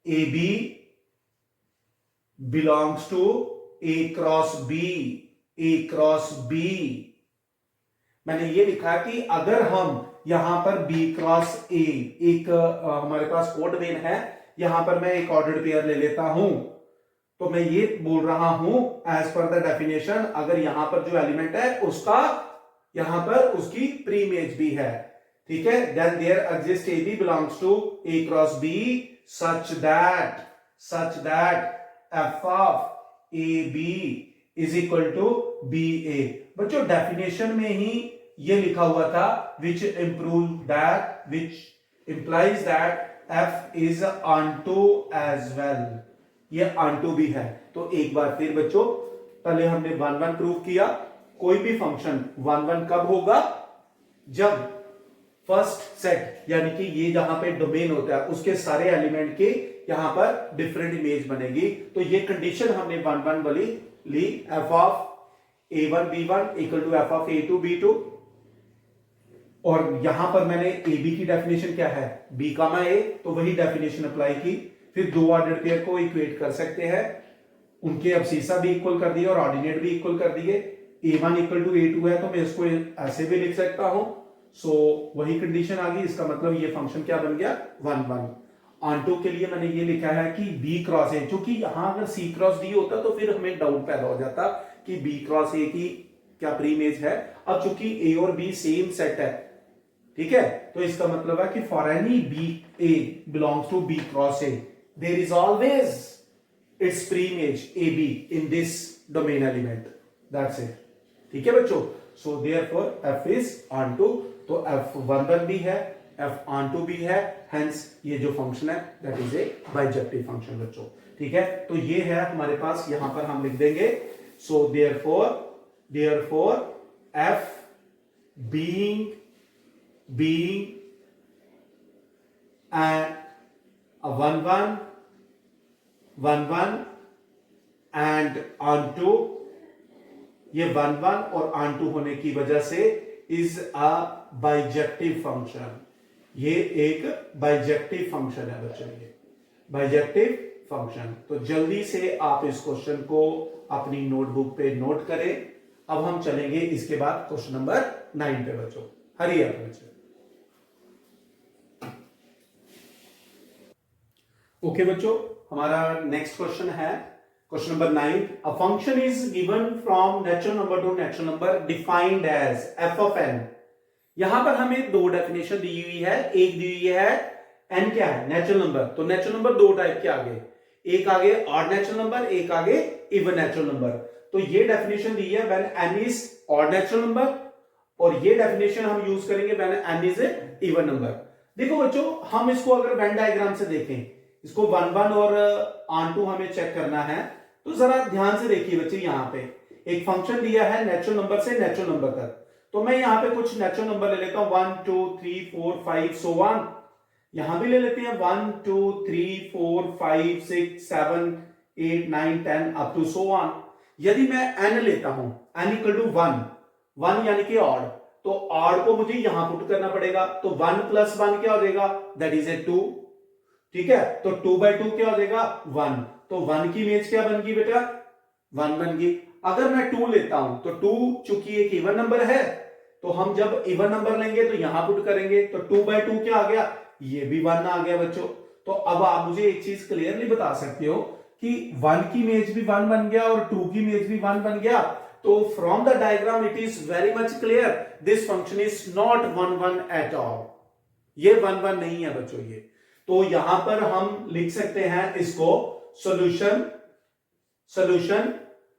AB belongs to A cross B। मैंने ये लिखा कि अगर हम यहां पर B cross A, एक हमारे पास कोड डोमेन है, यहां पर मैं एक ऑर्डर्ड पेयर ले लेता हूं, तो मैं ये बोल रहा हूं एज पर द डेफिनेशन, अगर यहां पर जो एलिमेंट है उसका यहां पर उसकी प्री इमेज भी है, ठीक है, then there exist a b belongs to a cross b such that f of a b is equal to b a. बच्चों डेफिनेशन में ही ये लिखा हुआ था विच implies that f is onto as well। ये onto भी है। तो एक बार फिर बच्चों, पहले हमने 1 1 प्रूव किया। कोई भी फंक्शन 1 1 कब होगा? जब फर्स्ट सेट यानी कि ये जहां पे डोमेन होता है उसके सारे एलिमेंट के यहां पर डिफरेंट इमेज बनेगी। तो ये कंडीशन हमने 1 1 वाली ली, f of a1 b1 equal to f of a2 b2। और यहां पर मैंने ए बी की डेफिनेशन क्या है, बी कामा ए, तो वही डेफिनेशन अप्लाई की। फिर दो ऑर्डर पेयर को इक्वेट कर सकते हैं, उनके अब्सीसा भी इक्वल कर दिए और ऑर्डिनेट भी इक्वल कर दिए। a1 इक्वल टू a2 है तो मैं इसको ऐसे भी लिख सकता हूं। सो वही कंडीशन आ गई। इसका मतलब ये फंक्शन क्या बन गया, 1 1। ऑन के लिए मैंने ये लिखा है कि b क्रॉस ए, क्योंकि यहां अगर c क्रॉस d होता तो फिर हमें डाउट पैदा हो जाता कि b क्रॉस ए की क्या प्री इमेज है। अब चूंकि a और b सेम सेट है, ठीक है, तो इसका मतलब है कि for any b a belongs to b cross a there is always its pre image a b in this domain element, that's it. ठीक है बच्चों, so therefore f is onto, तो एफ 1 1 भी है, एफ ऑन टू भी है, hence ये जो फंक्शन है that is A bijective function बच्चों। ठीक है, तो ये है हमारे पास, यहां पर हम लिख देंगे सो therefore F being and a 1 1 and onto, ये 1 1 और onto होने की वजह से is a bijective function। ये एक बाइजेक्टिव फंक्शन है बच्चों, ये बाइजेक्टिव फंक्शन। तो जल्दी से आप इस क्वेश्चन को अपनी नोटबुक पे नोट करें। अब हम चलेंगे इसके बाद क्वेश्चन नंबर 9 पे बच्चों, हरी आप बच्चों। ओके बच्चों, हमारा नेक्स्ट क्वेश्चन है question number 9। A function is given from natural number to natural number defined as f of n। यहां पर हमें दो डेफिनेशन दी हुई है। एक दी हुई है n क्या है, नेचुरल नंबर। तो नेचुरल नंबर दो टाइप के आगे, एक आगे ऑड नेचुरल नंबर, एक आगे इवन नेचुरल नंबर। तो ये डेफिनेशन दी है when n is odd natural number, और ये डेफिनेशन हम यूज करेंगे when n is a even number. देखो बच्चों, हम इसको अगर वेन डायग्राम से देखें, इसको 1 1 और ऑन टू हमें चेक करना है, तो जरा ध्यान से देखिए बच्चे। यहां पे एक फंक्शन दिया है नेचुरल नंबर से नेचुरल नंबर तक, तो मैं यहां पे कुछ नेचुरल नंबर ले लेता हूं 1 2 3 4 5 सो ऑन। यहां भी ले लेते हैं 1 2 3 4 5 6 7 8 9 10 अप टू सो ऑन। यदि मैं n लेता हूं, n इक्वल टू 1 यानी कि ऑड, तो ऑड को मुझे यहां पुट करना पड़ेगा। तो 1 प्लस 1 क्या हो जाएगा, दैट इज ए 2। ठीक है, तो 2 बाई 2 क्या हो जाएगा, 1। तो 1 की इमेज क्या बन गई बेटा, 1 बन गई। अगर मैं 2 लेता हूं, तो 2 चूंकि एक इवन नंबर है, तो हम जब इवन नंबर लेंगे तो यहां पुट करेंगे, तो 2 बाई 2 क्या आ गया, ये भी 1 आ गया बच्चों। तो अब आप मुझे एक चीज क्लियरली बता सकते हो कि 1 की इमेज भी 1 बन गया और 2 की इमेज भी 1 बन गया। तो from the diagram it is very much clear this function is not 1 1 at all. ये 1 1 नहीं है बच्चों ये। तो यहां पर हम लिख सकते हैं इसको सॉल्यूशन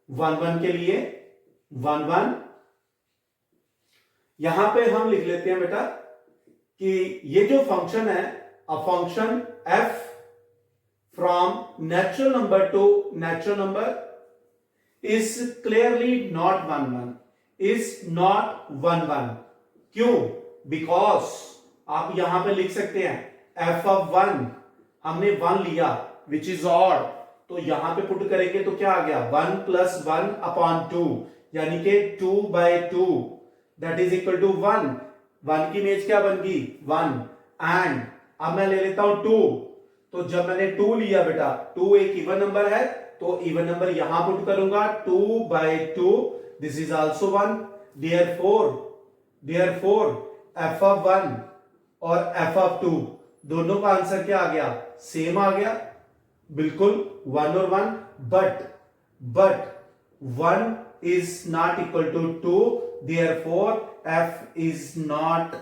1 1 के लिए 1 1। यहां पे हम लिख लेते हैं बेटा कि ये जो फंक्शन है, a function f from natural number to natural number is clearly not 1 1, is not 1 1। क्यों, बिकॉज आप यहां पे लिख सकते हैं f ऑफ 1, हमने 1 लिया विच इज ऑड, तो यहां पे पुट करेंगे तो क्या आ गया 1 प्लस 1 अपॉन 2, यानी कि 2 by 2 that is equal to 1। 1 की इमेज क्या बन गई 1। एंड अब मैं ले लेता हूं 2, तो जब मैंने 2 लिया बेटा, 2 एक इवन नंबर है, तो इवन नंबर यहां पुट करूंगा 2 by 2, this is also 1। Therefore f of 1 और f ऑफ 2 दोनों का आंसर क्या आ गया, सेम आ गया, बिल्कुल 1 और 1। But 1 is not equal to 2, therefore f is not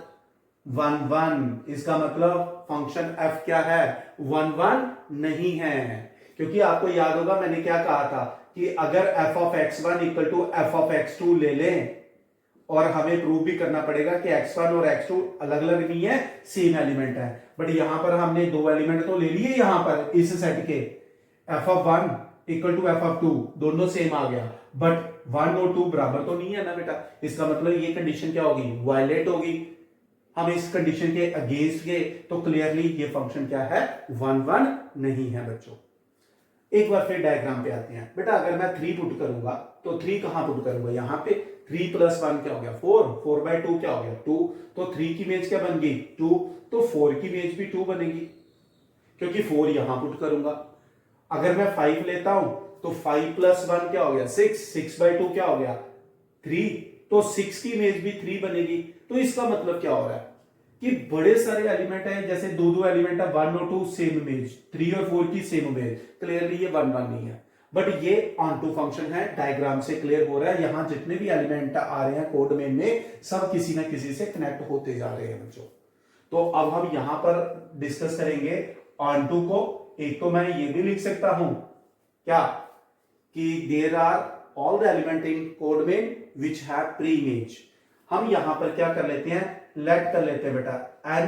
1 1। इसका मतलब फंक्शन f क्या है, 1 1 नहीं है। क्योंकि आपको याद होगा मैंने क्या कहा था कि अगर f of x1 equal to f of x2 ले लें, और हमें प्रूव भी करना पड़ेगा कि x1 और x2 अलग अलग नहीं है, सेम एलिमेंट है। बट यहां पर हमने दो एलिमेंट तो ले लिए यहां पर इस सेट के, f of 1 equal to f of 2, दोनों सेम आ गया, बट 1 और 2 बराबर तो नहीं है ना बेटा। इसका मतलब ये कंडीशन क्या होगी, वायलेट होगी। हम इस कंडीशन के अगेंस्ट गए तो क्लियरली ये फंक्शन क्या है, 1 1 नहीं है बच्चों। एक बार फिर डायग्राम पे आते हैं बेटा। अगर मैं 3 पुट करूंगा तो 3 कहां पुट करूंगा, यहां पे 3 प्लस 1 क्या हो गया 4, 4/2 क्या हो गया 2, तो 3 की इमेज क्या बन गई 2, तो 4 की इमेज भी 2 बनेगी क्योंकि 4 यहां पुट करूंगा। अगर मैं 5 लेता हूं तो 5 प्लस 1 क्या हो गया 6, 6/2 क्या हो गया 3, तो 6 की इमेज भी 3 बनेगी। तो इसका मतलब क्या हो रहा है कि बड़े सारे एलिमेंट है, जैसे दो एलिमेंट है 1 और 2 सेम इमेज, 3 और 4 की सेम इमेज, क्लियरली ये 1 1 नहीं है। बट ये ऑन टू फंक्शन है, डायग्राम से क्लियर हो रहा है। यहां जितने भी एलिमेंट आ रहे हैं कोड में सब किसी ना किसी से कनेक्ट होते जा रहे हैं बच्चों। तो अब हम यहां पर डिस्कस करेंगे ऑन टू को। एक तो मैं ये भी लिख सकता हूं क्या कि there are all the element in codomain which have pre image. हम यहां पर क्या कर लेते हैं, लेट कर लेते हैं बेटा n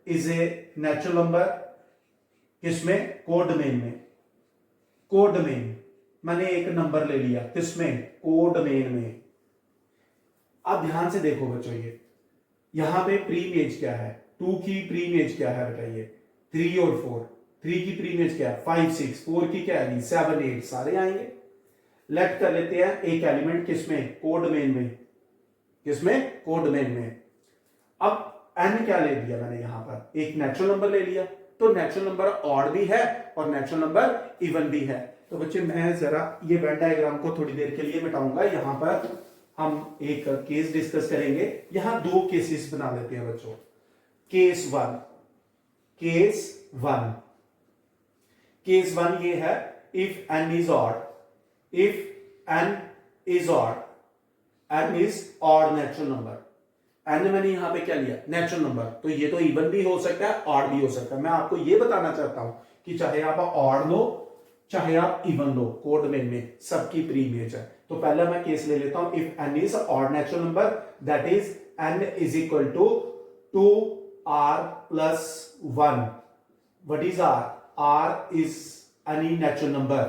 is a natural number, किसमें कोड में, कोड में मैंने एक नंबर ले लिया, किसमें कोड में। अब ध्यान से देखो बच्चों, ये यहां पे प्री इमेज क्या है, 2 की प्री इमेज क्या है बताइए 3 और 4, 3 की प्री इमेज क्या है 5 6, 4 की क्या है 7 8, सारे आएंगे। लेट कर लेते हैं एक एलिमेंट किसमें, कोड में, किसमें कोड में। अब n क्या ले लिया मैंने, यहां पर एक नेचुरल नंबर ले लिया, तो नेचुरल नंबर ऑड भी है और नेचुरल नंबर इवन भी है। तो बच्चे मैं जरा ये वेन डायग्राम को थोड़ी देर के लिए मिटाऊंगा, यहां पर हम एक केस डिस्कस करेंगे। यहां दो केसेस बना लेते हैं बच्चों। केस वन, केस वन ये है if n is odd, if n is odd, n is odd natural number. n मैंने यहां पे क्या लिया नेचुरल नंबर, तो ये तो इवन भी हो सकता है ऑड भी हो सकता है। मैं आपको ये बताना चाहता हूं कि चाहे आप ऑड लो चाहे आप इवन लो, कोड में सबकी प्री इमेज है। तो पहला मैं केस ले लेता हूं, if n is odd natural number that is n is equal to 2r plus 1। What is r, r is any natural number.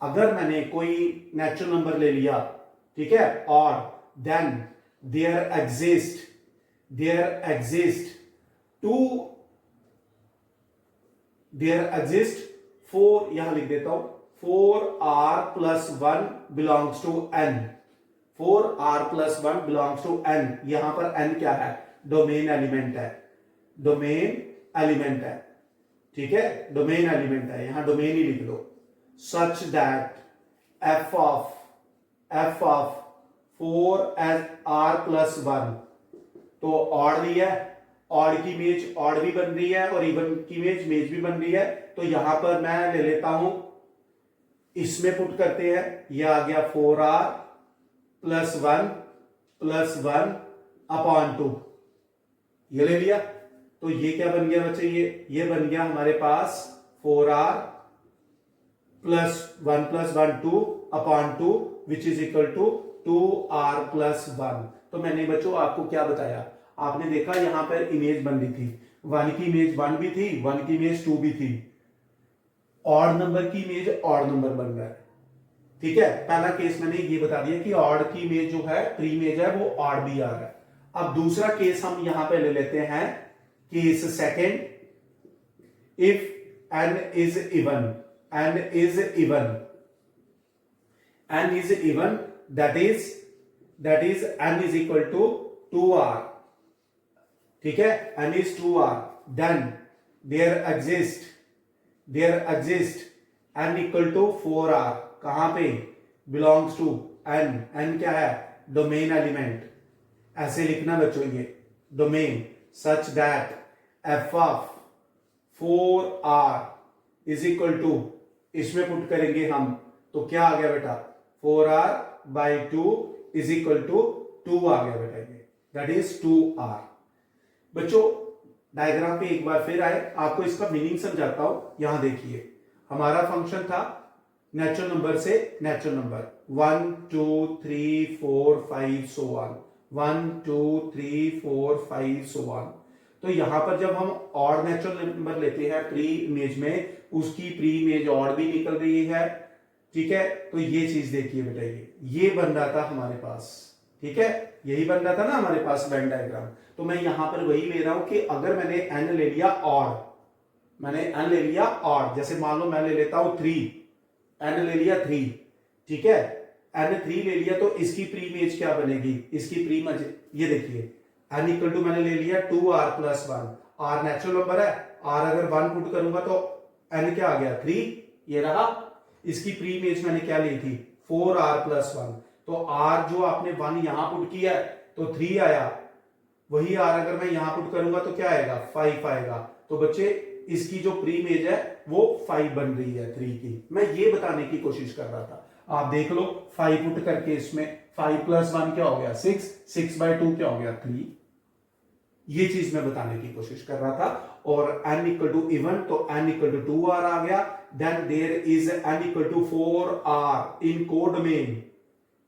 अगर मैंने कोई नेचुरल नंबर ले लिया, ठीक है, और देन there exist 4, यहां लिख देता हूं 4r plus 1 belongs to n, 4r plus 1 belongs to n। यहां पर n क्या है, डोमेन एलिमेंट है, डोमेन एलिमेंट है, ठीक है, डोमेन एलिमेंट है, यहां डोमेन ही लिख लो। Such that f of 4 as r plus 1, तो ऑड लिया, ऑड की इमेज ऑड भी बन रही है और इवन की इमेज भी बन रही है। तो यहां पर मैं ले लेता हूं, इसमें पुट करते हैं, यह आ गया 4r प्लस 1 अपॉन 2, ये ले लिया। तो ये क्या बन गया बच्चे, ये बन गया हमारे पास 4r plus 1 2 upon 2 which is equal to 2r plus 1। तो मैंने बच्चों आपको क्या बताया, आपने देखा यहां पर इमेज बन रही थी, 1 की इमेज 1 भी थी, 1 की इमेज 2 भी थी, ऑड नंबर की इमेज ऑड नंबर बन रहा है, ठीक है। पहला केस मैंने ये बता दिया कि ऑड की इमेज जो है प्री इमेज है वो ऑड भी आ रहा है। अब दूसरा केस हम यहां पे ले लेते हैं, case second, if n is even, that is n is equal to 2r, ठीक है, n is 2r, then there exist n equal to 4r, कहां पे belongs to n क्या है डोमेन एलिमेंट। ऐसे लिखना बच्चों ये domain, such that f of 4r is equal to, इसमें पुट करेंगे हम तो क्या आ गया बेटा 4r by 2 is equal to 2 आ गया बेटा, ये दैट इज 2r। बच्चों डायग्राम पे एक बार फिर आए, आपको इसका मीनिंग समझाता हूं। यहां देखिए हमारा फंक्शन था नेचुरल नंबर से natural number 1 2 3 4 5 so on, 1 2 3 4 5 so on. तो यहां पर जब हम ऑड नेचुरल नंबर लेते हैं प्री इमेज में, उसकी प्री इमेज ऑड भी निकल रही है, ठीक है। तो ये चीज देखिए बेटा, ये बन रहा था हमारे पास, ठीक है, यही बन रहा था ना हमारे पास वेन डायग्राम। तो मैं यहां पर वही ले रहा हूं कि अगर मैंने एन ले लिया ऑड, मैंने एन ले लिया ऑड, जैसे मान लो मैं ले लेता हूं 3, एन ले लिया 3, ठीक है, एन 3 ले लिया, तो इसकी प्री इमेज क्या बनेगी, इसकी प्री इमेज ये देखिए, एन इक्वल टू मैंने ले लिया 2r plus 1, r natural number है, आर अगर 1 पुट करूंगा तो एन क्या आ गया 3, ये रहा। इसकी प्री इमेज मैंने क्या ली थी 4r प्लस 1, तो आर जो आपने 1 यहां पुट किया है तो 3 आया, वही आर अगर मैं यहां पुट करूंगा तो क्या आएगा 5 आएगा। तो बच्चे इसकी जो प्री इमेज है वो 5 बन रही है 3 की, मैं ये बताने की कोशिश कर रहा था। आप देख लो 5 पुट करके इसमें 5 प्लस 1 क्या हो गया 6, 6/2 क्या हो गया 3, ये चीज मैं बताने की कोशिश कर रहा था। और n इक्वल टू इवन, तो n इक्वल टू 2r आ गया, then there is n equal to 4r in codomain,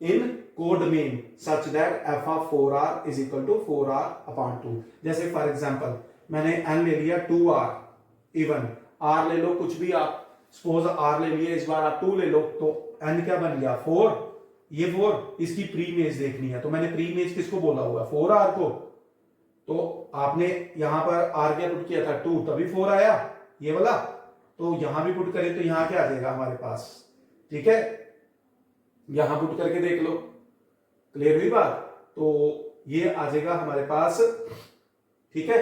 in codomain such that f of 4r is equal to 4r upon 2। जैसे फॉर एग्जांपल मैंने n ले लिया 2r even, r ले लो कुछ भी आप, सपोज r ले लिए, इस बार आप 2 ले लो, तो n क्या बन गया 4, ये 4, इसकी प्री इमेज देखनी है, तो मैंने प्री इमेज किसको बोला हुआ 4r को, तो आपने यहां पर r क्या पुट किया था 2, तभी 4 आया ये वाला, तो यहां भी पुट करें तो यहां क्या आ जाएगा हमारे पास, ठीक है, यहां पुट करके देख लो, क्लियर हुई बात। तो ये आ जाएगा हमारे पास, ठीक है,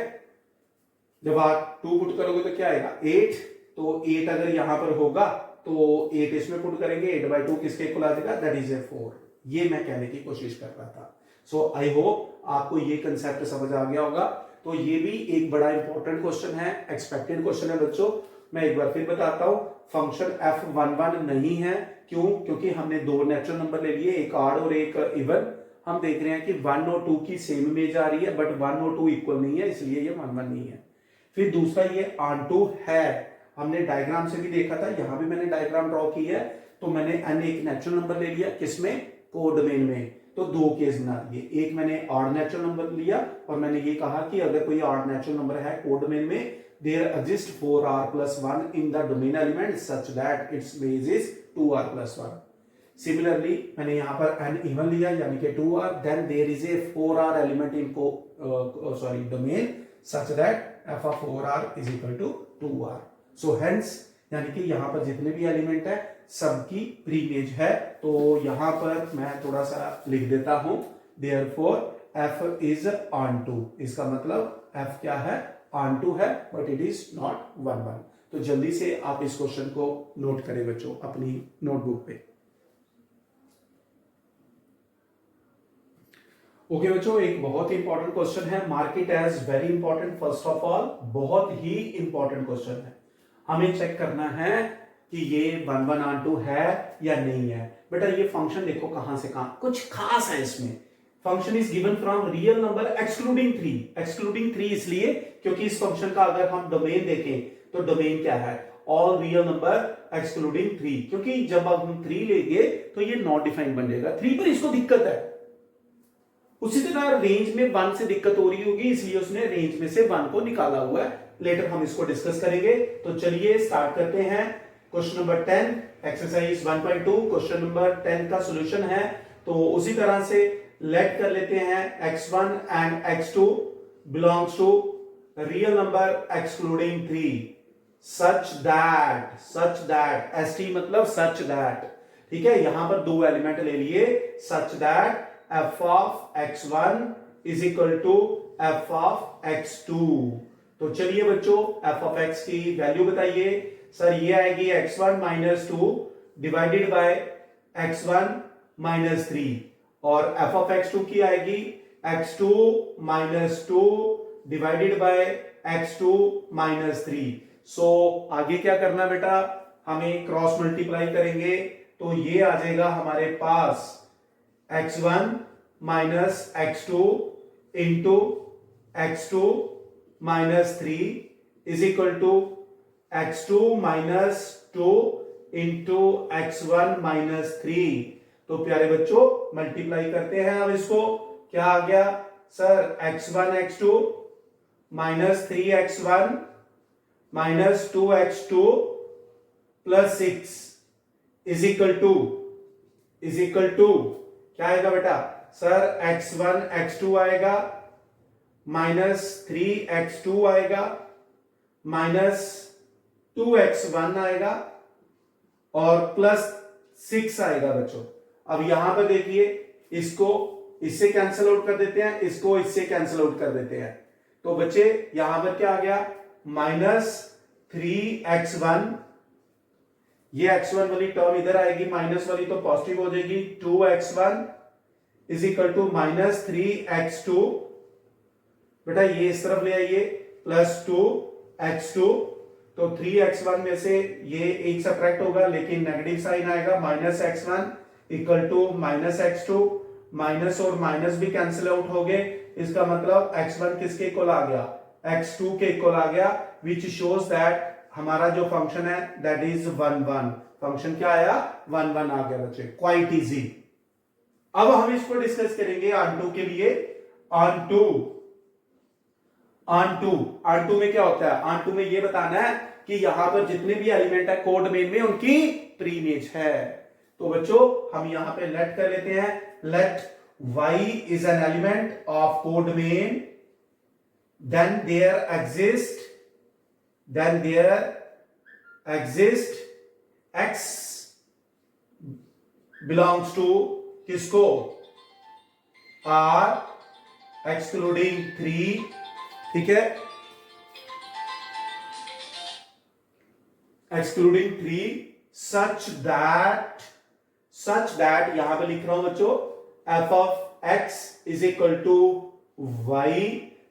जब आप 2 पुट करोगे तो क्या आएगा 8, तो 8 अगर यहां पर होगा तो 8 इसमें पुट करेंगे, 8/2 किसके इक्वल आ जाएगा, दैट इज 4। ये मैं कहने की कोशिश कर रहा था। सो आई होप आपको ये कंसेप्ट समझ आ गया होगा। तो ये भी एक बड़ा इंपॉर्टेंट क्वेश्चन है, एक्सपेक्टेड क्वेश्चन है बच्चों। मैं एक बार फिर बताता हूं, फंक्शन f11 नहीं है, क्यों, क्योंकि हमने 2 नेचुरल नंबर ले लिए, एक ऑड और एक इवन। हम देख रहे हैं कि 1 और 2 की सेम इमेज आ रही है, बट 1 और 2 इक्वल नहीं है, इसलिए ये 1 1 नहीं है। फिर दूसरा ये ऑन2 है, हमने डायग्राम से भी देखा था, यहां भी मैंने डायग्राम ड्रॉ की है। तो मैंने n एक नेचुरल नंबर ले लिया, किसमें, कोडोमेन में, तो 2 केस बना दिए, एक मैंने ऑड नेचुरल नंबर लिया और मैंने ये कहा कि अगर कोई ऑड नेचुरल नंबर है कोडोमेन में, there exist 4r plus 1 in the domain element such that its base is 2r plus 1। Similarly मैंने यहां पर n इवन लिया यानी कि 2r, then there is a 4r element in domain such that f of 4r is equal to 2r. So hence यानी कि यहां पर जितने भी एलिमेंट है सबकी प्री इमेज है। तो यहां पर मैं थोड़ा सा लिख देता हूं, therefore f is onto, इसका मतलब f क्या है onto है, बट इट इज नॉट 1 1। तो जल्दी से आप इस क्वेश्चन को नोट करें बच्चों अपनी नोटबुक पे। ओके बच्चों, एक बहुत ही इंपॉर्टेंट क्वेश्चन है, mark it as very important. First of all बहुत ही इंपॉर्टेंट क्वेश्चन है, हमें चेक करना है कि ये 1 1 onto है या नहीं है। बेटा ये फंक्शन देखो कहां से कहां, कुछ खास है इसमें। Function is given from real number excluding 3, excluding 3 इसलिए क्योंकि इस फंक्शन का अगर हम डोमेन देखें तो डोमेन क्या है, ऑल रियल नंबर एक्सक्लूडिंग 3, क्योंकि जब हम 3 लेंगे तो ये नॉट डिफाइंड बन जाएगा, 3 पर इसको दिक्कत है। उसी तरह रेंज में 1 से दिक्कत हो रही होगी, इसलिए उसने रेंज में से 1 को निकाला हुआ है। लेटर हम इसको डिस्कस करेंगे। तो चलिए स्टार्ट करते हैं। Question number 10 exercise 1.2 question number 10 का सॉल्यूशन है। तो उसी तरह से लेट कर लेते हैं x1 and x2 belongs to real number excluding 3 such that st मतलब सच दैट, ठीक है। यहां पर 2 एलिमेंट ले लिए, सच that f of x1 is equal to f of x2। तो चलिए बच्चों f of x की वैल्यू बताइए। सर ये आएगी x1 minus 2 divided bye x1 minus 3, और f of x2 की आएगी x2 minus 2 divided bye x2 minus 3। सो आगे क्या करना बेटा, हमें क्रॉस मल्टीप्लाई करेंगे तो ये आ जाएगा हमारे पास x1 minus x2 into x2 minus 3 is equal to x2 minus 2 into x1 minus 3। तो प्यारे बच्चों मल्टीप्लाई करते हैं अब इसको, क्या आ गया sir, x1 x2 minus 3x1 minus 2x2 plus 6 is equal to क्या आएगा बेटा सर, x1 x2 आएगा माइनस 3x2 आएगा माइनस 2x1 आएगा और प्लस 6 आएगा बच्चों। अब यहां पर देखिए, इसको इससे कैंसिल आउट कर देते हैं, इसको इससे कैंसिल आउट कर देते हैं। तो बच्चे यहां पर क्या आ गया, माइनस 3x1, ये x1 वाली टर्म इधर आएगी, माइनस वाली तो पॉजिटिव हो जाएगी, 2x1 is equal to minus 3x2। बेटा ये इस तरफ ले आइए, प्लस 2x2। तो 3x1 में से ये एक सब्ट्रैक्ट होगा लेकिन नेगेटिव साइन आएगा, minus x1 equal to minus x2। Minus और माइनस भी कैंसिल आउट हो गए, इसका मतलब x1 किसके इक्वल आ गया, x2 के इक्वल आ गया, विच शोज दैट हमारा जो फंक्शन है दैट इज 1 1। फंक्शन क्या आया, 1 1 आ गया बच्चे, क्वाइट इजी। अब हम इसको डिस्कस करेंगे ऑन 2 के लिए। ऑन टू में क्या होता है, ऑन 2 में ये बताना है कि यहां पर जितने भी एलिमेंट है कोड मेन में उनकी प्री इमेज है। तो बच्चों हम यहां पे लेट कर लेते हैं, let y is an element of codomain, then there exist x belongs to किसको, r एक्सक्लूडिंग 3, ठीक है, एक्सक्लूडिंग 3 सच दैट यहां पे लिख रहा हूं बच्चों, f of x is equal to y।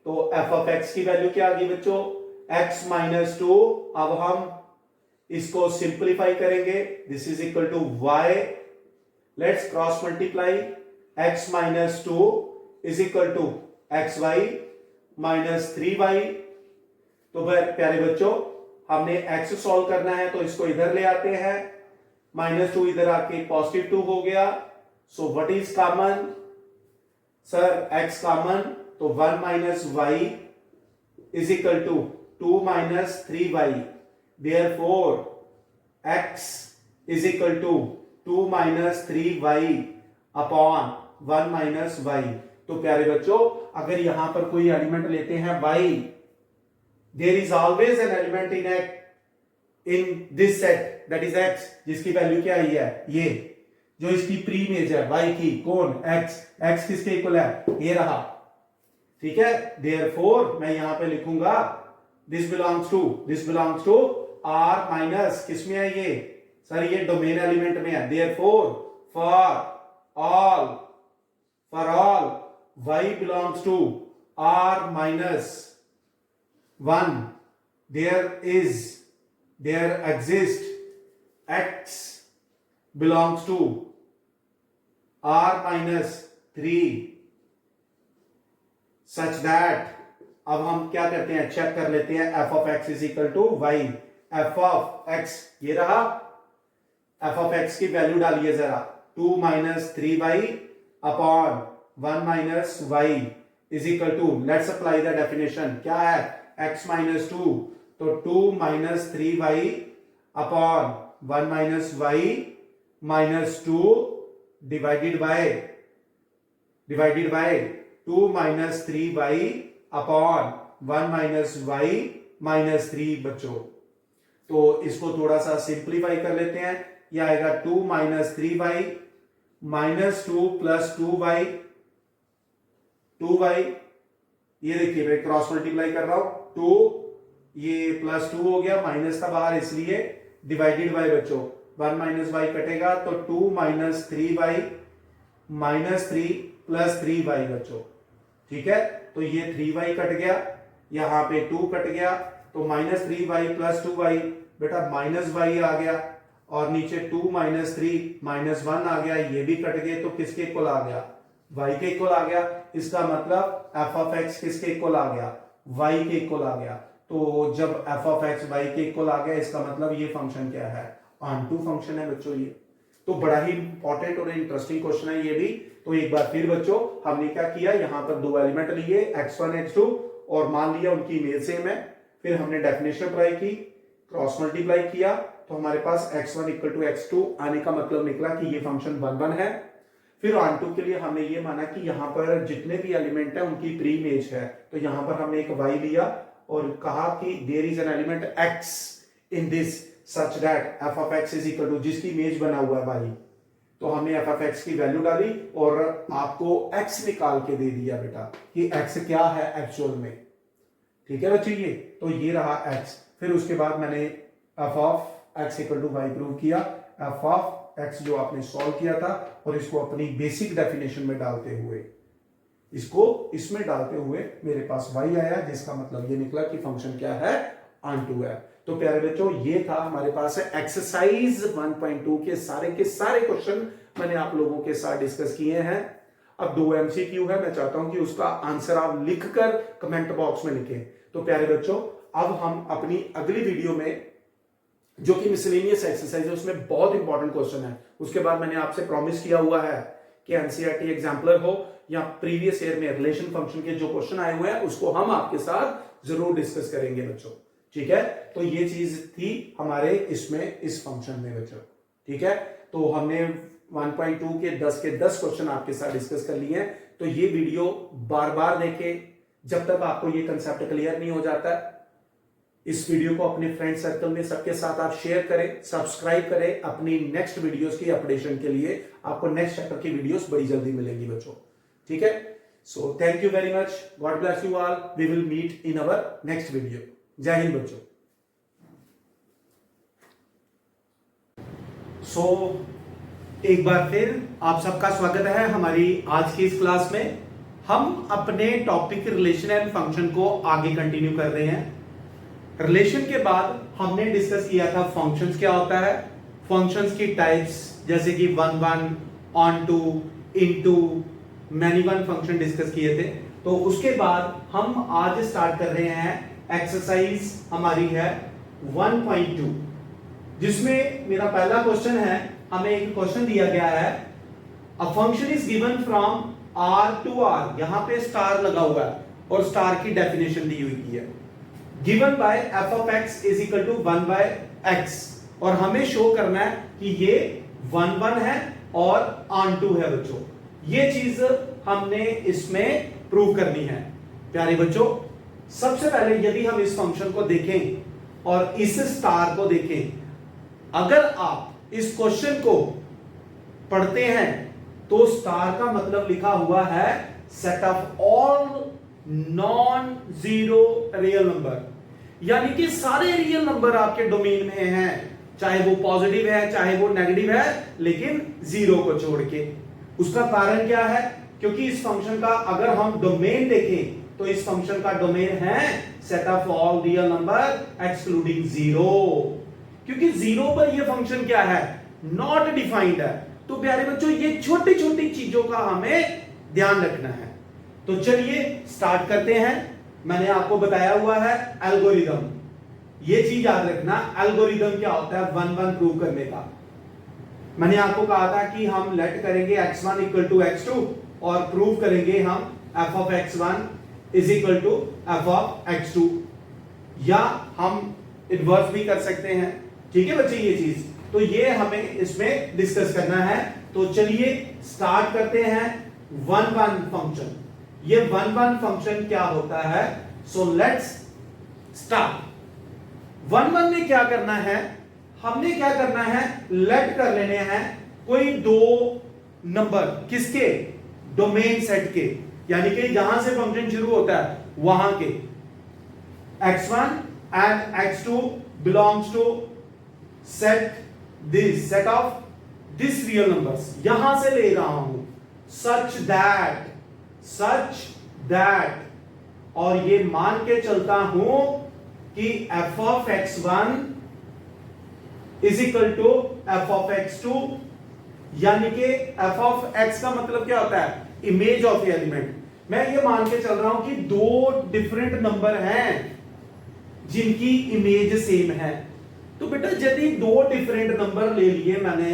तो f ऑफ x की वैल्यू क्या आ गई बच्चों, x माइनस 2। अब हम इसको सिंप्लीफाई करेंगे, this is equal to y, let's cross multiply, x minus 2 is equal to xy minus 3y। तो प्यारे बच्चों हमने x सॉल्व करना है तो इसको इधर ले आते हैं, माइनस 2 इधर आके पॉजिटिव 2 हो गया। So what is common sir, x common, तो 1 minus y is equal to 2 minus 3y। Therefore x is equal to 2 minus 3y upon 1 minus y। तो प्यारे बच्चों अगर यहां पर कोई एलिमेंट लेते हैं y, there is always an element in this set that is x, जिसकी वैल्यू क्या आई है, ये जो इसकी प्री इमेज है y की, कौन, x किसके इक्वल है, ये रहा, ठीक है। देयरफॉर मैं यहां पे लिखूंगा this belongs to r minus, किसमें है ये सर, ये डोमेन एलिमेंट में है। Therefore for all y belongs to r minus 1, there exists x belongs to r minus 3 such that, अब हम क्या करते हैं, चेक कर लेते हैं, f of x is equal to y, f of x ये रहा, f of x की वैल्यू डालिए जरा, 2 minus 3y upon 1 minus y is equal to, let's apply the definition, क्या है, x माइनस 2, तो 2 minus 3y upon 1 minus y minus 2 divided by 2 minus 3y upon 1 minus y minus 3 बच्चों। तो इसको थोड़ा सा सिंप्लीफाई कर लेते हैं, यह आएगा 2 minus 3y minus 2 plus 2y, ये देखिए मैं क्रॉस मल्टीप्लाई कर रहा हूं, 2 ये प्लस 2 हो गया, माइनस था बाहर इसलिए, डिवाइडेड बाय बच्चों 1 माइनस y कटेगा, तो 2 minus 3y minus 3 plus 3y बच्चों, ठीक है। तो ये 3y कट गया, यहां पे 2 कट गया, तो माइनस 3y प्लस 2y, बेटा माइनस y आ गया, और नीचे 2 माइनस 3 माइनस 1 आ गया, ये भी कट गए, तो किसके इक्वल आ गया, y के इक्वल आ गया। इसका मतलब f ऑफ x किसके इक्वल आ गया, y के इक्वल आ गया। तो जब f ऑफ x y के इक्वल आ गया, इसका मतलब ये फंक्शन क्या है, ऑन टू फंक्शन है बच्चों। ये तो बड़ा ही इंपॉर्टेंट और इंटरेस्टिंग क्वेश्चन है ये भी। तो एक बार फिर बच्चों हमने क्या किया, यहाँ पर दो एलिमेंट लिए x1 x2 और मान लिया उनकी इमेज सेम है। फिर हमने डेफिनेशन अप्लाई की, क्रॉस मल्टीप्लाई किया, तो हमारे पास x1 इक्वल टू x2 आने का मतलब निकला कि ये फंक्शन 1 1 है। फिर ऑन टू के लिए हमने ये माना कि यहाँ पर जितने भी एलिमेंट है उनकी प्री इमेज है, तो यहाँ पर हमने एक y लिया और कहा कि there is an element x in this such that f of x is equal to, जिसकी इमेज बना हुआ है y, तो हमने f of x की वैल्यू डाली और आपको x निकाल के दे दिया बेटा कि x क्या है एक्चुअल में। ठीक है बच्चे, ये तो ये रहा x। फिर उसके बाद मैंने f of x equal to y prove किया, f of x जो आपने सॉल्व किया था और इसको अपनी बेसिक डेफिनेशन में डालते हुए, इसको इसमें डालते हुए मेरे पास y आया, जिसका मतलब ये निकला कि फंक्शन क्या है, ऑन टू है। तो प्यारे बच्चों ये था हमारे पास एक्सरसाइज 1.2 के सारे क्वेश्चन मैंने आप लोगों के साथ डिस्कस किए हैं। अब 2 एमसीक्यू है, मैं चाहता हूं कि उसका आंसर आप लिखकर कमेंट बॉक्स में लिखें। तो प्यारे बच्चों अब हम अपनी अगली वीडियो में, जो कि मिसलेनियस एक्सरसाइज है, उसमें बहुत इंपॉर्टेंट क्वेश्चन है। उसके बाद मैंने आपसे प्रॉमिस किया हुआ है कि एनसीईआरटी एग्जाम्पलर हो या प्रीवियस ईयर में रिलेशन फंक्शन के जो क्वेश्चन आए हुए हैं उसको हम आपके साथ जरूर डिस्कस करेंगे बच्चों। ठीक है, तो ये चीज थी हमारे इसमें इस फंक्शन में बच्चों। ठीक है, तो हमने 1.2 के 10 क्वेश्चन आपके साथ डिस्कस कर लिए हैं। तो ये वीडियो बार बार देखें जब तक आपको ये कंसेप्ट क्लियर नहीं हो जाता। इस वीडियो को अपने फ्रेंड सर्कल में सबके साथ आप शेयर करें, सब्सक्राइब करें अपनी नेक्स्ट वीडियोस की अपडेशन के लिए। आपको नेक्स्ट चैप्टर की वीडियोस बड़ी जल्दी मिलेंगी बच्चों। ठीक है, so thank you very much, God bless you all, we will meet in our next video. Jai Hind बच्चों। सो एक बार फिर आप सबका स्वागत है हमारी आज की इस क्लास में। हम अपने टॉपिक रिलेशन एंड फंक्शन को आगे कंटिन्यू कर रहे हैं। रिलेशन के बाद हमने डिस्कस किया था फंक्शंस क्या होता है, फंक्शंस की टाइप्स जैसे कि 1 1, onto, into, many one function discuss किए थे। तो उसके बाद हम आज स्टार्ट कर रहे हैं एक्सरसाइज हमारी है 1.2, जिसमें मेरा पहला क्वेश्चन है, हमें एक क्वेश्चन दिया गया है, a function is given from r to r, यहां पे स्टार लगा हुआ है और स्टार की डेफिनेशन दी हुई है, given by f of x is equal to 1 by x, और हमें शो करना है कि ये 1 1 है और ऑन टू है बच्चों। ये चीज हमने इसमें प्रूव करनी है। प्यारे बच्चों सबसे पहले यदि हम इस फंक्शन को देखें और इस स्टार को देखें, अगर आप इस क्वेश्चन को पढ़ते हैं तो स्टार का मतलब लिखा हुआ है set of all non zero real number, यानी कि सारे रियल नंबर आपके डोमेन में हैं, चाहे वो पॉजिटिव है चाहे वो नेगेटिव है, लेकिन जीरो को छोड़ के। उसका कारण क्या है, क्योंकि इस फंक्शन का अगर हम डोमेन देखें तो इस फंक्शन का डोमेन है set of all real number excluding zero, क्योंकि जीरो पर यह फंक्शन क्या है, नॉट डिफाइंड है। तो प्यारे बच्चों ये छोटी छोटी चीजों का हमें ध्यान रखना है। तो चलिए स्टार्ट करते हैं। मैंने आपको बताया हुआ है एल्गोरिदम, ये चीज याद रखना, एल्गोरिदम क्या होता है 1 1 प्रूव करने का। मैंने आपको कहा था कि हम लेट करेंगे x1 इक्वल टू x2 और प्रूव करेंगे हम f of x1 is equal to f of x2, या हम इनवर्स भी कर सकते हैं। ठीक है बच्चे, ये चीज तो ये हमें इसमें डिस्कस करना है। तो चलिए स्टार्ट करते हैं 1 1 फंक्शन। ये 1 1 फंक्शन क्या होता है, सो लेट्स स्टार्ट। 1 1 में क्या करना है, हमने क्या करना है, लेट कर लेने हैं कोई दो नंबर, किसके, डोमेन सेट के, यानी कि जहां से फंक्शन शुरू होता है वहां के। x1 and x2 belongs to set of this real numbers, यहां से ले रहा हूं, सच दैट, और ये मान के चलता हूं कि f of x1 is equal to f of x2, यानी कि f of x का मतलब क्या होता है, इमेज ऑफ एलिमेंट। मैं ये मान के चल रहा हूं कि दो डिफरेंट नंबर हैं जिनकी इमेज सेम है। तो बेटा यदि दो डिफरेंट नंबर ले लिए मैंने,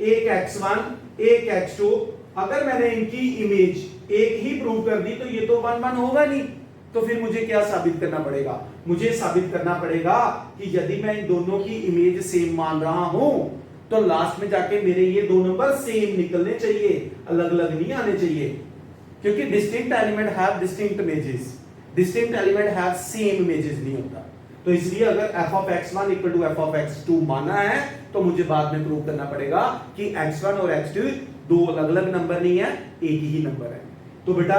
एक x1 एक x2, अगर मैंने इनकी इमेज एक ही प्रूव कर दी तो ये तो 1 1 होगा नहीं। तो फिर मुझे क्या साबित करना पड़ेगा? मुझे साबित करना पड़ेगा कि यदि मैं इन दोनों की इमेज सेम मान रहा हूं तो लास्ट में जाके मेरे ये दो नंबर सेम निकलने चाहिए, अलग अलग नहीं आने चाहिए, क्योंकि distinct element have distinct images, distinct element have same images नहीं होता। तो इसलिए अगर f of x1 equal to f of x2 माना है तो मुझे बाद में प्रूव करना पड़ेगा कि x1 और x2 दो अलग अलग नंबर नहीं है, एक ही नंबर है। तो बेटा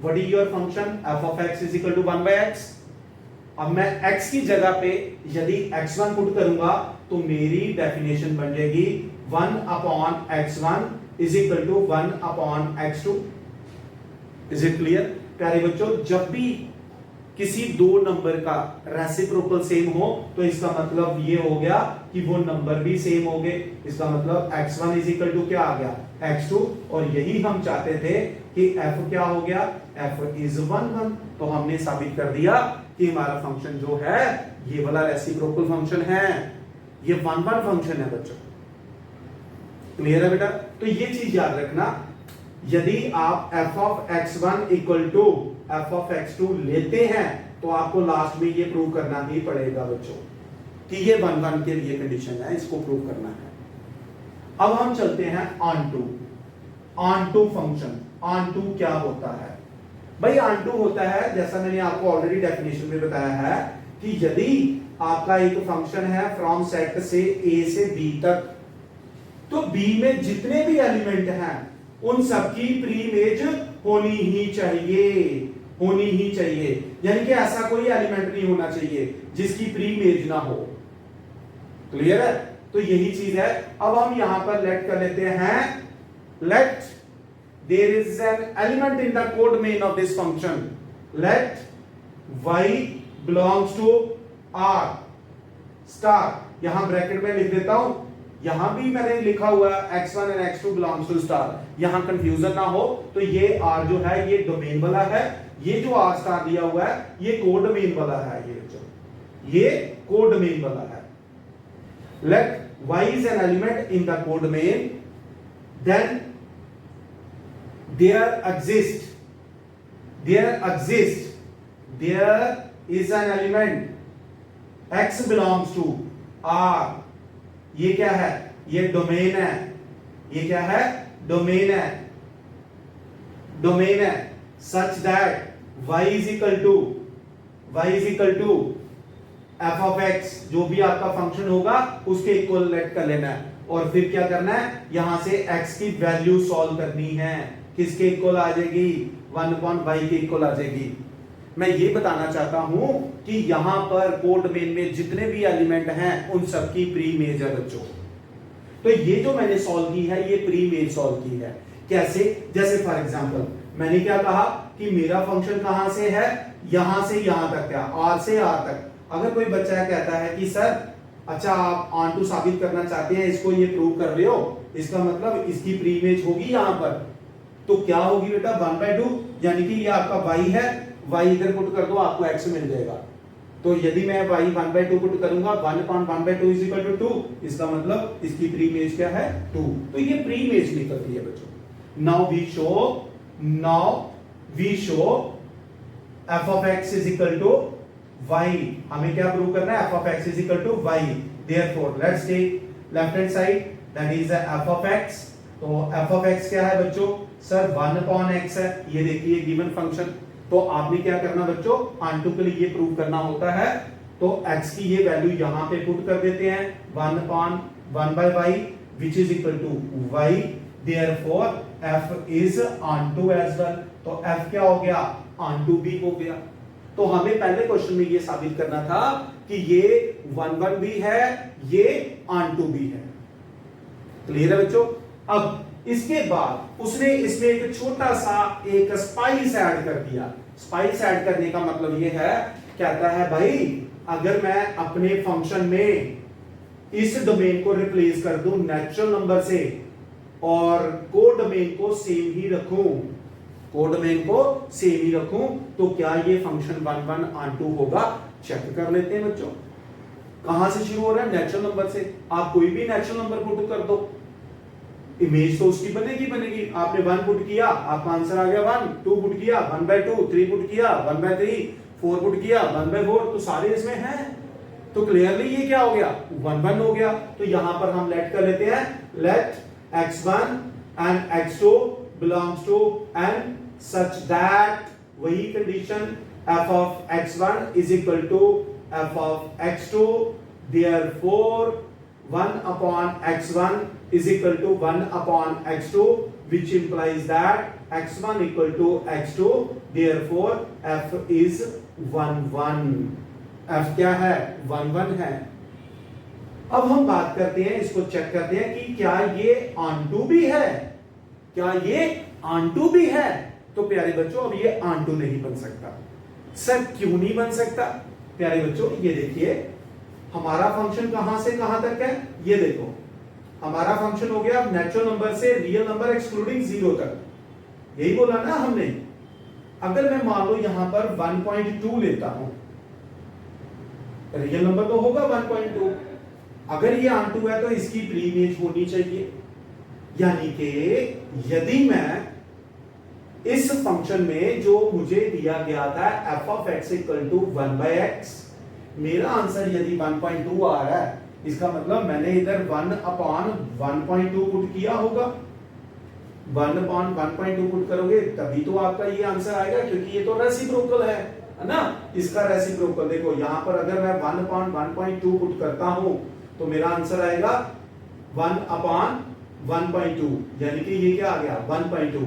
what is your function f of x is equal to 1/x। अब मैं x की जगह पे यदि x1 पुट करूंगा तो मेरी डेफिनेशन बन जाएगी 1/x1 is equal to 1/x2। Is it clear प्यारे बच्चों? जब भी किसी दो नंबर का रेसिप्रोकल सेम हो तो इसका मतलब ये हो गया कि वो नंबर भी सेम हो गए। इसका मतलब x1 इज इक्वल टू क्या आ गया? x2। और यही हम चाहते थे कि f क्या हो गया? f is 1 1। तो हमने साबित कर दिया कि हमारा फंक्शन जो है ये वाला रेसिप्रोकल फंक्शन है, ये 1 1 फंक्शन है बच्चों। क्लियर है बेटा? तो ये चीज याद रखना, यदि आप f of x1 equal to f of x2 लेते हैं तो आपको लास्ट में ये प्रूव करना ही पड़ेगा बच्चों कि ये 1 1 के लिए कंडीशन है, इसको प्रूव करना है। अब हम चलते हैं onto function. Onto क्या होता है भाई? ऑन टू होता है, जैसा मैंने आपको ऑलरेडी डेफिनेशन में बताया है, कि यदि आपका एक फंक्शन है फ्रॉम सेट से a से b तक, तो b में जितने भी एलिमेंट हैं उन सबकी प्री इमेज होनी ही चाहिए, यानी कि ऐसा कोई एलिमेंट नहीं होना चाहिए जिसकी प्री इमेज ना हो। क्लियर है? तो यही चीज है। अब हम यहां पर लेट कर लेते हैं, let there is an element in the codomain of this function, let y belongs to r star. यहां ब्रैकेट में लिख देता हूं, यहां भी मैंने लिखा हुआ है x1 and x2 belongs to star, यहां कंफ्यूजन ना हो। तो ये r जो है ये डोमेन वाला है, ये जो r स्टार दिया हुआ है ये कोडोमेन वाला है, ये कोडोमेन वाला है। Let y is an element in the codomain, then there is an element x belongs to r। ये क्या है? ये डोमेन है। ये क्या है? डोमेन है such that y is equal to f of x, जो भी आपका फंक्शन होगा उसके इक्वल लेट कर लेना है। और फिर क्या करना है? यहां से x की वैल्यू सॉल्व करनी है। किसके इक्वल आ जाएगी? 1/y के इक्वल आ जाएगी। मैं ये बताना चाहता हूं कि यहां पर कोडोमेन में जितने भी एलिमेंट हैं उन सबकी प्री इमेज है बच्चों। तो ये जो मैंने सॉल्व की है ये प्री इमेज सॉल्व की है। कैसे? जैसे फॉर एग्जांपल मैंने क्या कहा कि मेरा फंक्शन कहां से है? यहां से यहां तक, क्या r से r तक। अगर कोई बच्चा कहता है कि सर अच्छा आप ऑन टू साबित करना चाहते हैं, इसको ये प्रूव कर रहे हो, इसका मतलब इसकी प्री इमेज होगी यहां पर, तो क्या होगी बेटा? 1/2, यानी कि ये आपका y है, y इधर पुट कर दो आपको x मिल जाएगा। तो यदि मैं y 1/2 पुट करूंगा 1/2 इज इक्वल टू 2, इसका मतलब इसकी प्री इमेज क्या है? 2। तो ये प्री इमेज निकलती है बच्चों। Now we show f of x is equal to y। हमें क्या प्रूव करना है? f of x is equal to y। Therefore let's take left hand side, that is f of x। तो f of x क्या है बच्चों? Sir 1/x है, ये देखिए गिवन फंक्शन। तो आपने क्या करना बच्चों? ऑन टू के लिए ये प्रूव करना होता है, तो x की ये वैल्यू यहां पे पुट कर देते हैं 1/1/y which is equal to y, therefore f is onto as well। तो f क्या हो गया? onto भी हो गया। तो हमें पहले क्वेश्चन में ये साबित करना था कि ये 1 1 भी है, ये onto भी है। क्लियर है बच्चों? अब इसके बाद उसने इसमें एक छोटा सा एक स्पाइस ऐड कर दिया। स्पाइस ऐड करने का मतलब ये है, कहता है भाई अगर मैं अपने फंक्शन में इस डोमेन को रिप्लेस कर दूं नेचुरल नंबर से और कोडोमेन को सेम ही रखूं, तो क्या ये फंक्शन 1/1 onto होगा? चेक कर लेते हैं बच्चों। कहां से शुरू हो रहा है? नेचुरल नंबर से। आप कोई भी नेचुरल नंबर पुट कर दो, इमेज तो उसकी बनेगी बनेगी। आपने 1 पुट किया, आपका आंसर आ गया 1, 2 पुट किया 1/2, 3 पुट किया 1/3, 4 पुट किया 1/4, तो सारे इसमें हैं। तो क्लियरली ये क्या हो गया? 1 1 हो गया। तो यहां पर हम लेट कर लेते हैं, let x1 and x2 belongs to n such that, वही condition, f of x1 is equal to f of x2, therefore 1 upon x1 is equal to 1 upon x2, which implies that x1 equal to x2, therefore f is 1 1। f क्या है? 1 1 है। अब हम बात करते हैं, इसको चेक करते हैं कि क्या ये ऑनटू भी है, क्या ये ऑनटू भी है। तो प्यारे बच्चों अब ये ऑनटू नहीं बन सकता। सर क्यों नहीं बन सकता? प्यारे बच्चों ये देखिए, हमारा फंक्शन कहां से कहां तक है? ये देखो, हमारा फंक्शन हो गया नेचुरल नंबर से रियल नंबर एक्सक्लूडिंग 0 तक, यही बोला ना हमने। अगर मैं मान लो यहां पर 1.2 लेता हूं, रियल नंबर तो होगा 1.2, अगर ये ऑनटू है तो इसकी प्री इमेज होनी चाहिए। यानी कि यदि मैं इस फंक्शन में जो मुझे दिया गया था f of x equal to 1/x, मेरा आंसर यदि 1.2 आ रहा है, इसका मतलब मैंने इधर 1 अपॉन 1.2 पुट किया होगा। 1 अपॉन 1.2 पुट करोगे तभी तो आपका ये आंसर आएगा, क्योंकि ये तो रेसिप्रोकल है ना। इसका रेसिप्रोकल देखो, यहां पर अगर मैं 1 अपॉन 1.2 पुट करता हूं तो मेरा आंसर आएगा 1 अपॉन 1.2, यानी कि ये क्या आ गया? 1.2।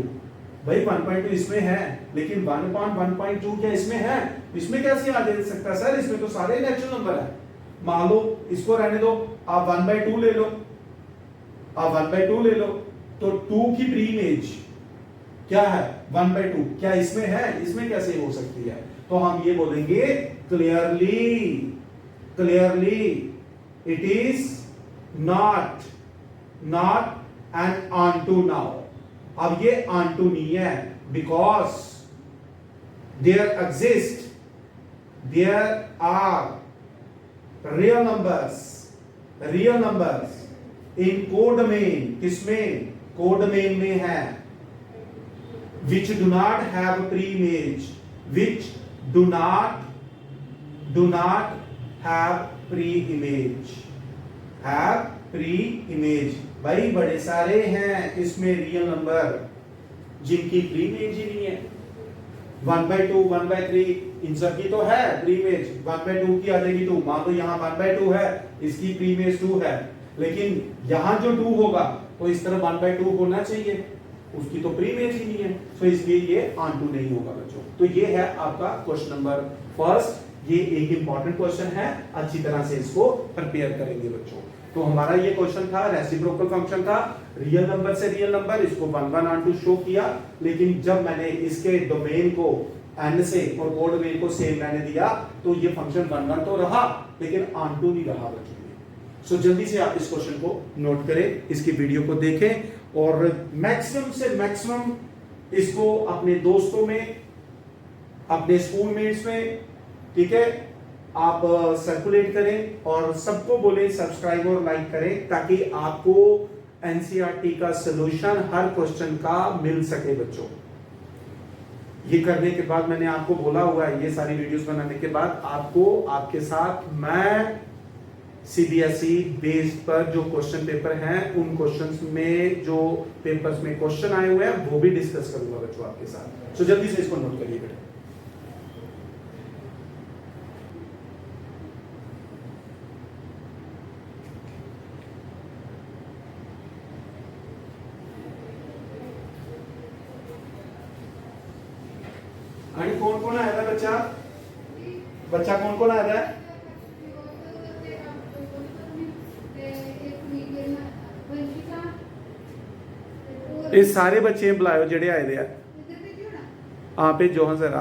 भाई 1.2 इसमें है, लेकिन 1 अपॉन 1.2 क्या इसमें है? इसमें कैसे आ जा सकता है सर? इसमें तो सारे नेचुरल नंबर है। मान लो इसको रहने दो, आप 1/2 ले लो, आप 1/2 ले लो, तो 2 की प्री इमेज क्या है? 1/2। क्या इसमें है? इसमें कैसे हो सकती है? तो हम ये बोलेंगे clearly it is not an onto now. अब ये ऑनटू नहीं है, because there are real numbers in codomain. किसमें? कोडोमेन में है, which do not have pre-image, which do not have pre-image, भाई बड़े सारे हैं इसमें रियल नंबर जिनकी प्री इमेज ही नहीं है। 1/2, 1/3 इन सब की तो है प्री इमेज। 1/2 की आ जाएगी 2, मान लो यहाँ 1/2 है, इसकी प्री इमेज 2 है, लेकिन यहां जो 2 होगा तो इस तरह 1/2 होना चाहिए, उसकी तो प्री इमेज ही नहीं है, तो इसलिए ये ऑनटू नहीं होगा बच्चों। तो ये है आपका क्वेश्चन नंबर फर्स्ट। ये एक इंपॉर्टेंट क्वेश्चन है, अच्छी तरह से इसको प्रिपेयर करेंगे बच्चों। तो हमारा ये क्वेश्चन था, रेसिप्रोकल फंक्शन था, रियल नंबर से रियल नंबर, इसको 1 1 ऑनटू शो किया, लेकिन जब मैंने इसके डोमेन को n से और कोड डोमेन को सेम मैंने दिया तो ये फंक्शन 1 1 तो रहा, लेकिन ऑनटू नहीं रहा बच्चों। सो जल्दी से आप इस क्वेश्चन को नोट करें, इसकी वीडियो को देखें और मैक्सिमम से मैक्सिमम इसको अपने दोस्तों में, अपने स्कूलमेट्स में, ठीक है, आप सर्कुलेट करें और सबको बोले सब्सक्राइब और लाइक करें, ताकि आपको एनसीईआरटी का सलूशन हर क्वेश्चन का मिल सके बच्चों। ये करने के बाद मैंने आपको बोला हुआ है, ये सारी वीडियोस बनाने के बाद आपको आपके साथ मैं सीबीएसई बेस्ड पर जो क्वेश्चन पेपर हैं, उन क्वेश्चंस में जो पेपर्स में क्वेश्चन आए हुए हैं वो भी डिस्कस करूंगा बच्चों आपके साथ। सो जल्दी से इसको नोट करिए बेटा। कौन कौन आया था बच्चा कौन कौन आया था? ये सारे बच्चे बुलाओ जेडे आए दे। हाँ भेजो हाँ जरा।